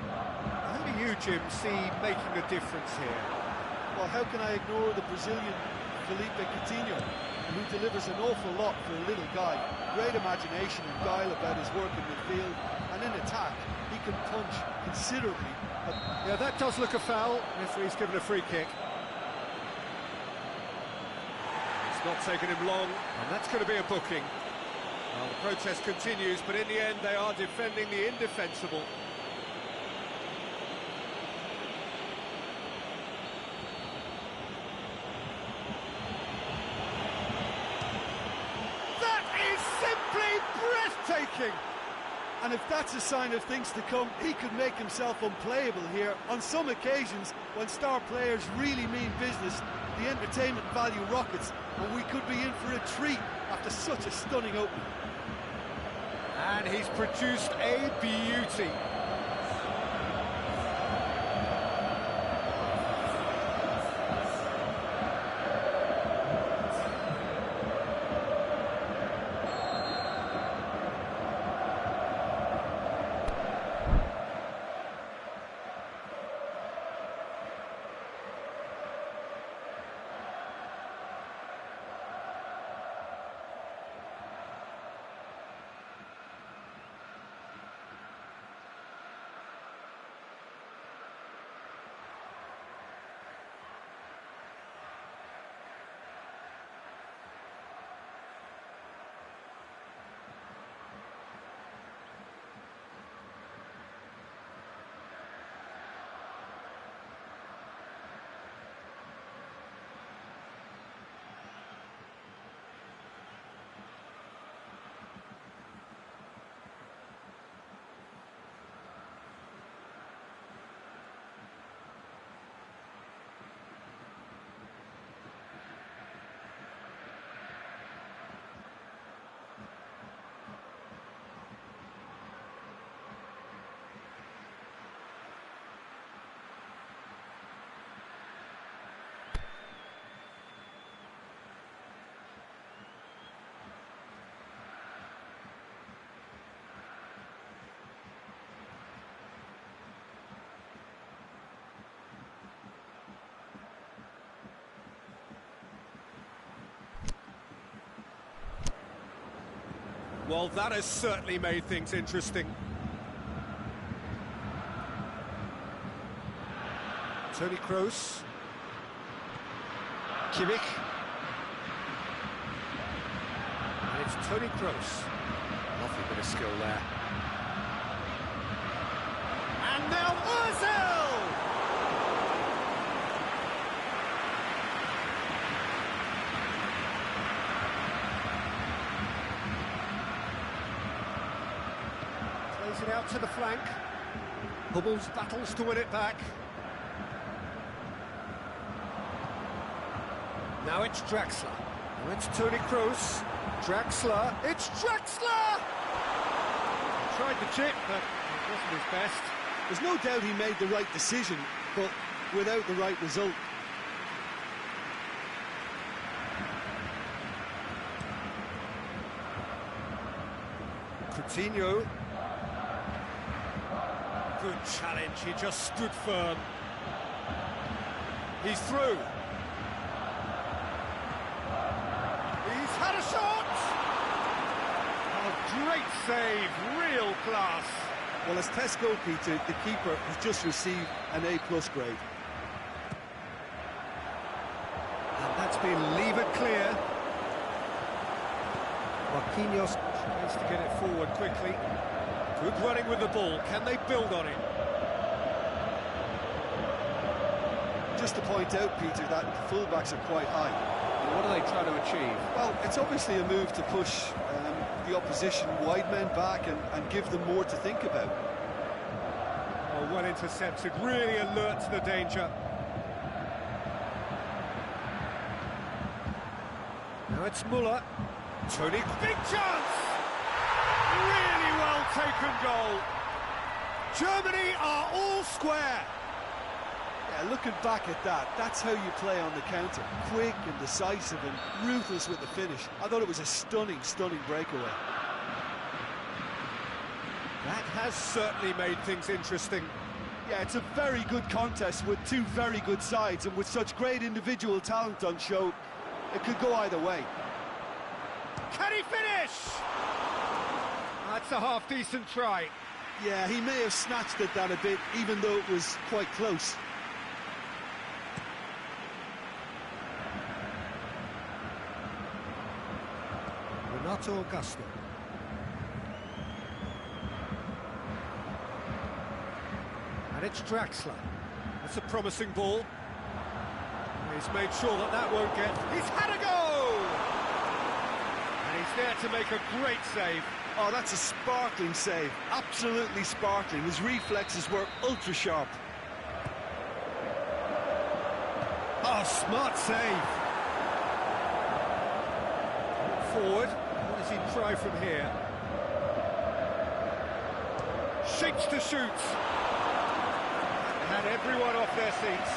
Who do you, Jim, see making a difference here? Well, how can I ignore the Brazilian Felipe Coutinho, who delivers an awful lot for a little guy? Great imagination and guile about his work in midfield, and in attack, he can punch considerably. Yeah, that does look a foul. Referee's given a free kick. It's not taken him long, and that's going to be a booking. Well, the protest continues, but in the end, they are defending the indefensible. Breathtaking! And if that's a sign of things to come, he could make himself unplayable here. On some occasions, when star players really mean business, the entertainment value rockets, and we could be in for a treat after such a stunning opening. And he's produced a beauty. Well, that has certainly made things interesting. Toni Kroos. Kimmich. And it's Toni Kroos. Lovely bit of skill there. And now Ozil! Plays it out to the flank. Hummels battles to win it back. Now it's Draxler. Now it's Toni Kroos. Draxler. It's Draxler! Tried the chip, but it wasn't his best. There's no doubt he made the right decision, but without the right result. Coutinho. Good challenge, he just stood firm. He's through. He's had a shot! Oh, great save, real class. Well, as test goalkeeper, the keeper has just received an A+ grade. And that's been levered clear. Marquinhos tries to get it forward quickly. Good running with the ball. Can they build on it? Just to point out, Peter, that the fullbacks are quite high. And what are they trying to achieve? Well, it's obviously a move to push the opposition wide men back and give them more to think about. Oh, well intercepted, really alert to the danger. Now it's Muller. Toni, big chance! Really well taken goal. Germany are all square. Yeah, looking back at that, that's how you play on the counter. Quick and decisive and ruthless with the finish. I thought it was a stunning, stunning breakaway. That has certainly made things interesting. Yeah, it's a very good contest with two very good sides, and with such great individual talent on show, it could go either way. Can he finish? That's a half-decent try. Yeah, he may have snatched at that a bit, even though it was quite close. Renato Augusto. And it's Draxler. That's a promising ball. He's made sure that that won't get... He's had a go! And he's there to make a great save. Oh, that's a sparkling save. Absolutely sparkling. His reflexes were ultra-sharp. Oh, smart save. Forward. What does he try from here? Shapes to shoot. Had everyone off their seats.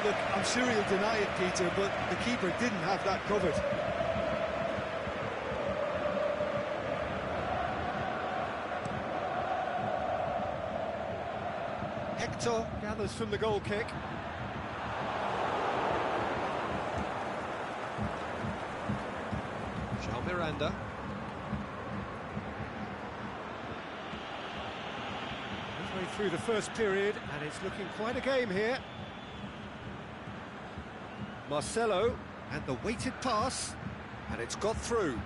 Look, I'm sure he'll deny it, Peter, but the keeper didn't have that covered. Hector gathers from the goal kick. Jean Miranda. Midway through the first period, and it's looking quite a game here. Marcelo, and the weighted pass, and it's got through.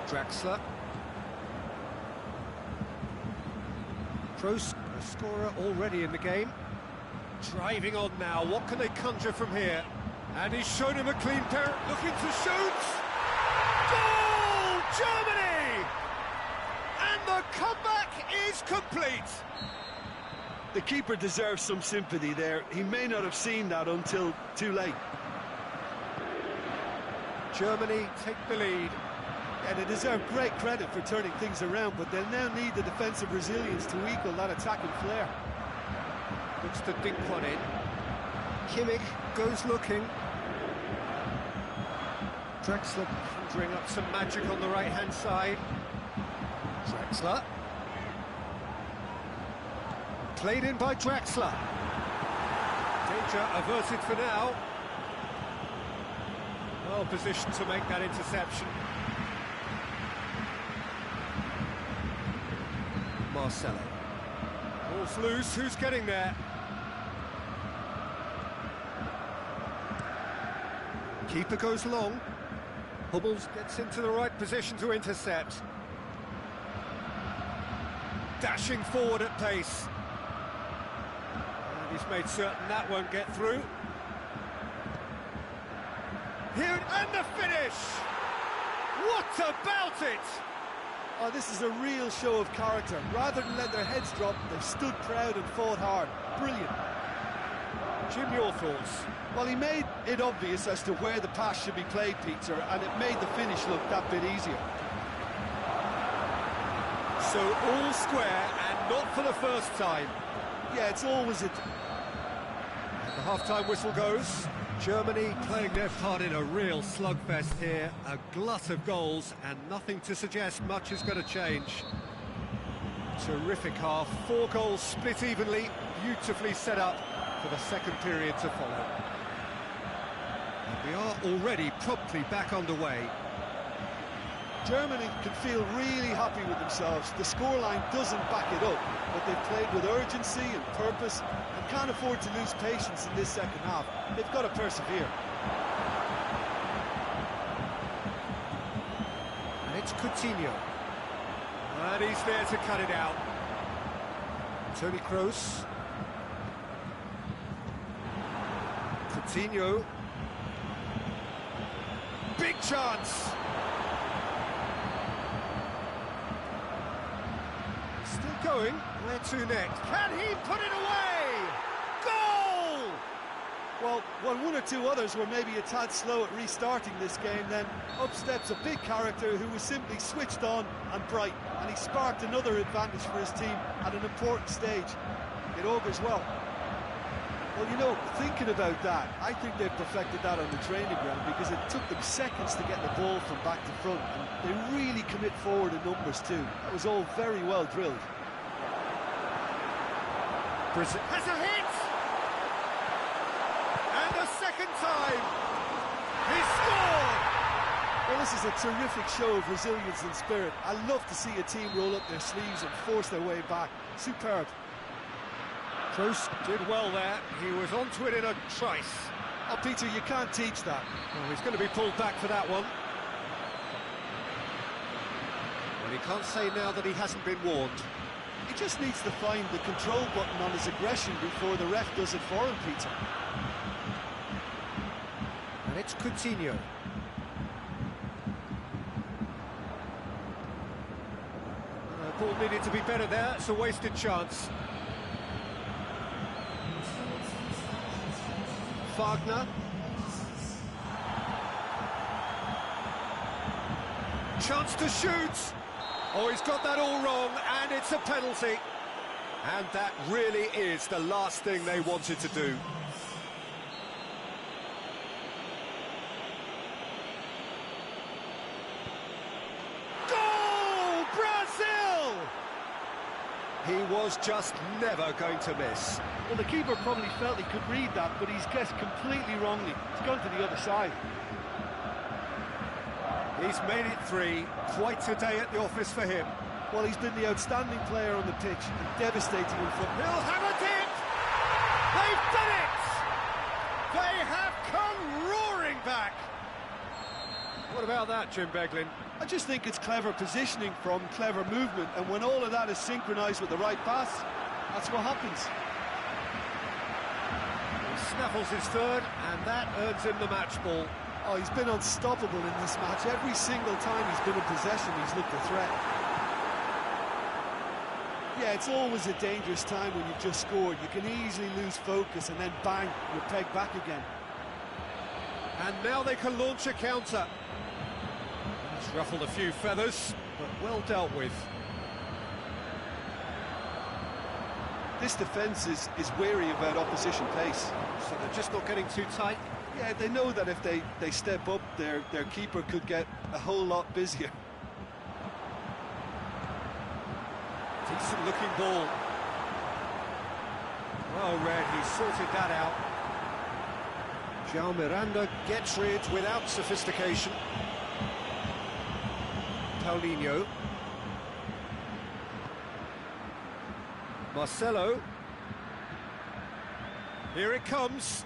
Draxler. Kroos, a scorer already in the game. Driving on now, what can they conjure from here? And he's shown him a clean pair, looking to shoot! Goal! Germany! And the comeback is complete! The keeper deserves some sympathy there. He may not have seen that until too late. Germany take the lead. And they deserve great credit for turning things around, but they'll now need the defensive resilience to equal that attacking flair. Looks to dink one in. Kimmich goes looking. Draxler conjuring up some magic on the right-hand side. Draxler. Played in by Draxler. Danger averted for now. Well positioned to make that interception. Marcelo. Ball's loose, who's getting there? Keeper goes long. Hummels gets into the right position to intercept. Dashing forward at pace. And he's made certain that won't get through. Here, and the finish! What about it? Oh, this is a real show of character. Rather than let their heads drop, they've stood proud and fought hard. Brilliant. Jim, your thoughts? Well, he made it obvious as to where the pass should be played, Peter, and it made the finish look that bit easier. So all square, and not for the first time. Yeah, it's always it. The half-time whistle goes. Germany playing their part in a real slugfest here. A glut of goals, and nothing to suggest much is going to change. Terrific half. 4 goals split evenly, beautifully set up for the second period to follow. And we are already promptly back underway. Germany can feel really happy with themselves. The scoreline doesn't back it up, but they've played with urgency and purpose and can't afford to lose patience in this second half. They've got to persevere. And it's Coutinho. And he's there to cut it out. Toni Kroos. Coutinho. Big chance. Still going. Where to next? Can he put it away? Goal! Well, when one or two others were maybe a tad slow at restarting this game, then up steps a big character who was simply switched on and bright, and he sparked another advantage for his team at an important stage. It augurs well. Well, you know, thinking about that, I think they've perfected that on the training ground because it took them seconds to get the ball from back to front, and they really commit forward in numbers too. That was all very well drilled. Brazil has a hit! And a second time! He scored! Well, this is a terrific show of resilience and spirit. I love to see a team roll up their sleeves and force their way back. Superb. Kroos did well there. He was onto it in a trice. Oh, Peter, you can't teach that. Well, he's going to be pulled back for that one. Well, he can't say now that he hasn't been warned. He just needs to find the control button on his aggression before the ref does it for him, Peter. And it's Coutinho. Ball needed to be better there. It's a wasted chance. Wagner. Chance to shoot. Oh, he's got that all wrong, and it's a penalty. And that really is the last thing they wanted to do. Goal! Brazil! He was just never going to miss. Well, the keeper probably felt he could read that, but he's guessed completely wrongly. He's gone to the other side. He's made it 3. Quite a day at the office for him. Well, he's been the outstanding player on the pitch and devastating in football. He'll have a dip! They've done it! They have come roaring back! What about that, Jim Beglin? I just think it's clever positioning from clever movement, and when all of that is synchronised with the right pass, that's what happens. He snaffles his third, and that earns him the match ball. Oh, he's been unstoppable in this match. Every single time he's been in possession, he's looked a threat. Yeah, it's always a dangerous time when you've just scored. You can easily lose focus, and then bang, you're pegged back again. And now they can launch a counter. It's ruffled a few feathers, but well dealt with. This defence is wary about opposition pace. So they're just not getting too tight. Yeah, they know that if they step up, their keeper could get a whole lot busier. Decent looking ball. Well read, he sorted that out. João Miranda gets rid without sophistication. Paulinho. Marcelo. Here it comes.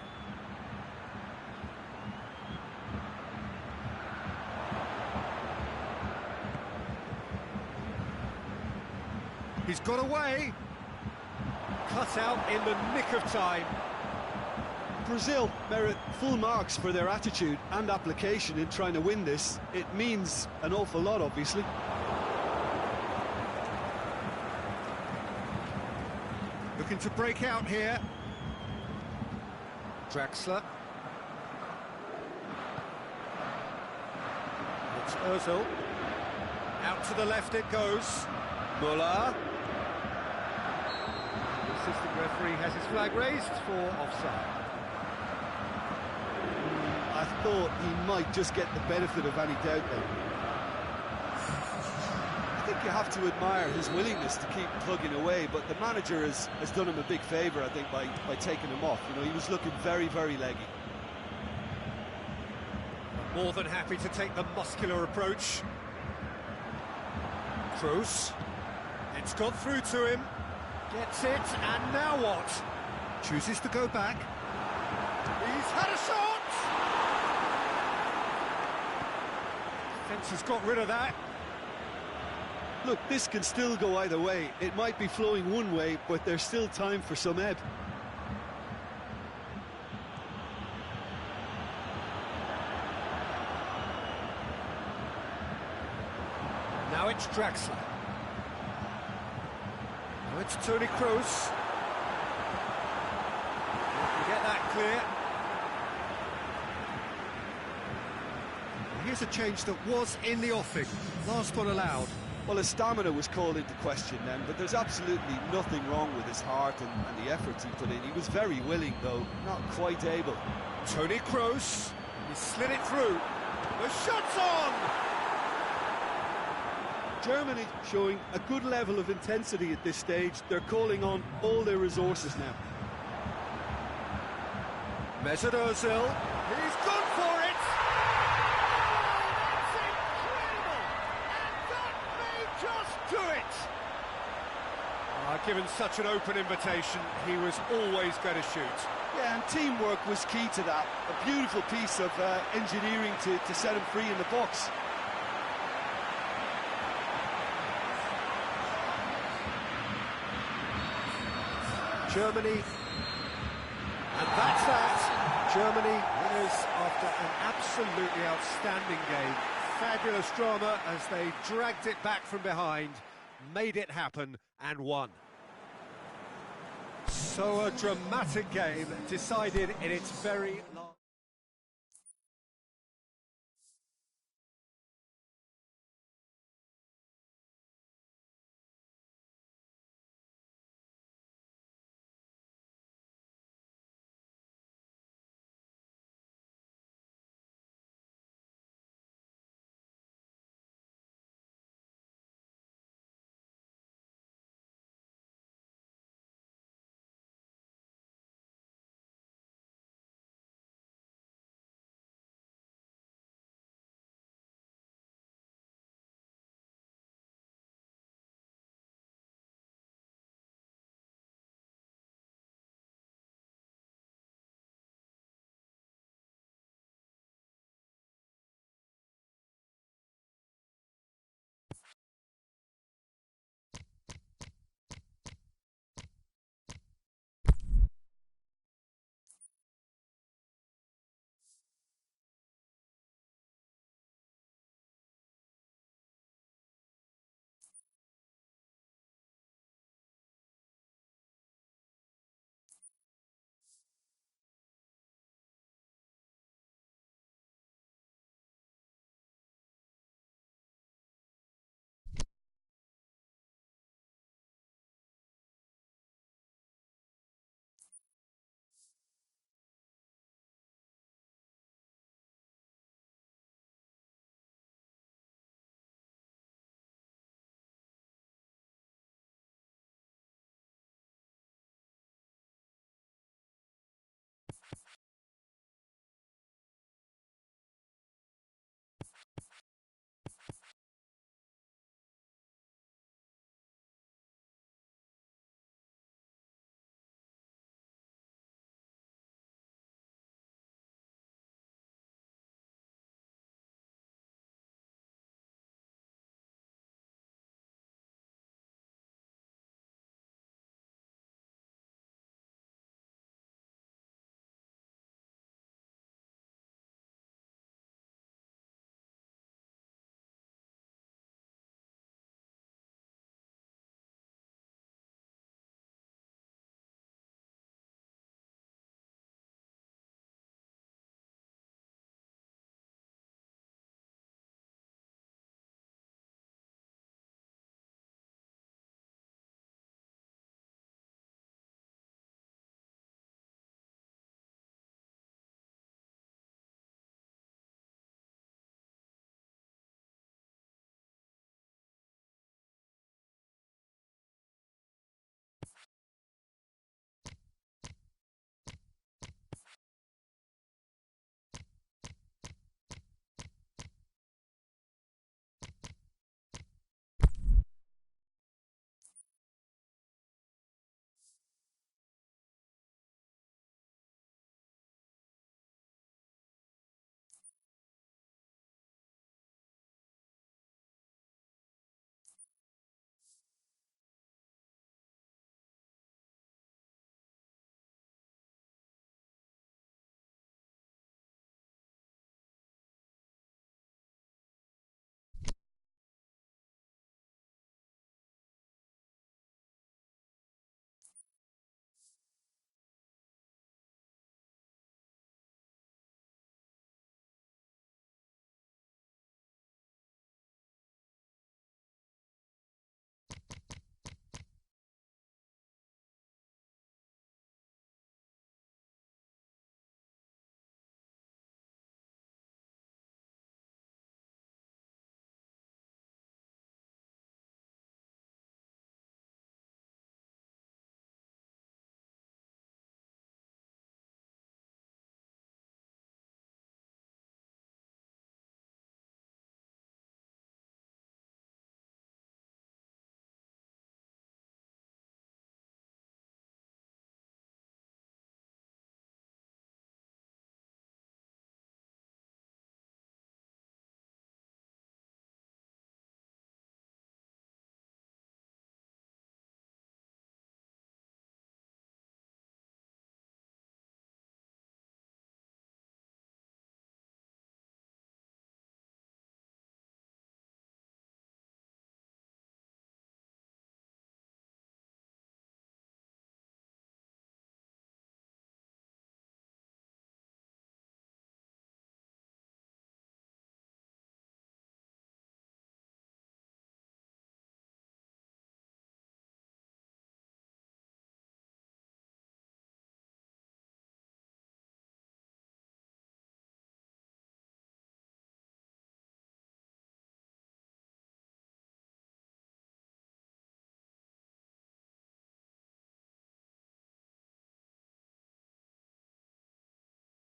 He's got away. Cut out in the nick of time. Brazil merit full marks for their attitude and application in trying to win this. It means an awful lot, obviously. Looking to break out here. Draxler. It's Ozil. Out to the left it goes. Muller. The assistant referee has his flag raised for offside. I thought he might just get the benefit of any doubt there. I think you have to admire his willingness to keep plugging away, but the manager has done him a big favour, I think, by taking him off. You know, he was looking very, very leggy. More than happy to take the muscular approach. Kroos. It's got through to him. Gets it, and now what? Chooses to go back. He's had a shot! Defence has got rid of that. Look, this can still go either way. It might be flowing one way, but there's still time for some ebb. Now it's Draxler. Now it's Toni Kroos. Get that clear. Here's a change that was in the offing. Last one allowed. Well, his stamina was called into question then, but there's absolutely nothing wrong with his heart and the efforts he put in. He was very willing, though, not quite able. Toni Kroos, he slid it through. The shot's on! Germany showing a good level of intensity at this stage. They're calling on all their resources now. Mesut Ozil, he's gone for it! That's incredible! And that may just do it! Given such an open invitation, he was always going to shoot. Yeah, and teamwork was key to that. A beautiful piece of engineering to set him free in the box. Germany, and that's that. Germany winners after an absolutely outstanding game. Fabulous drama as they dragged it back from behind, made it happen and won. So a dramatic game decided in its very last...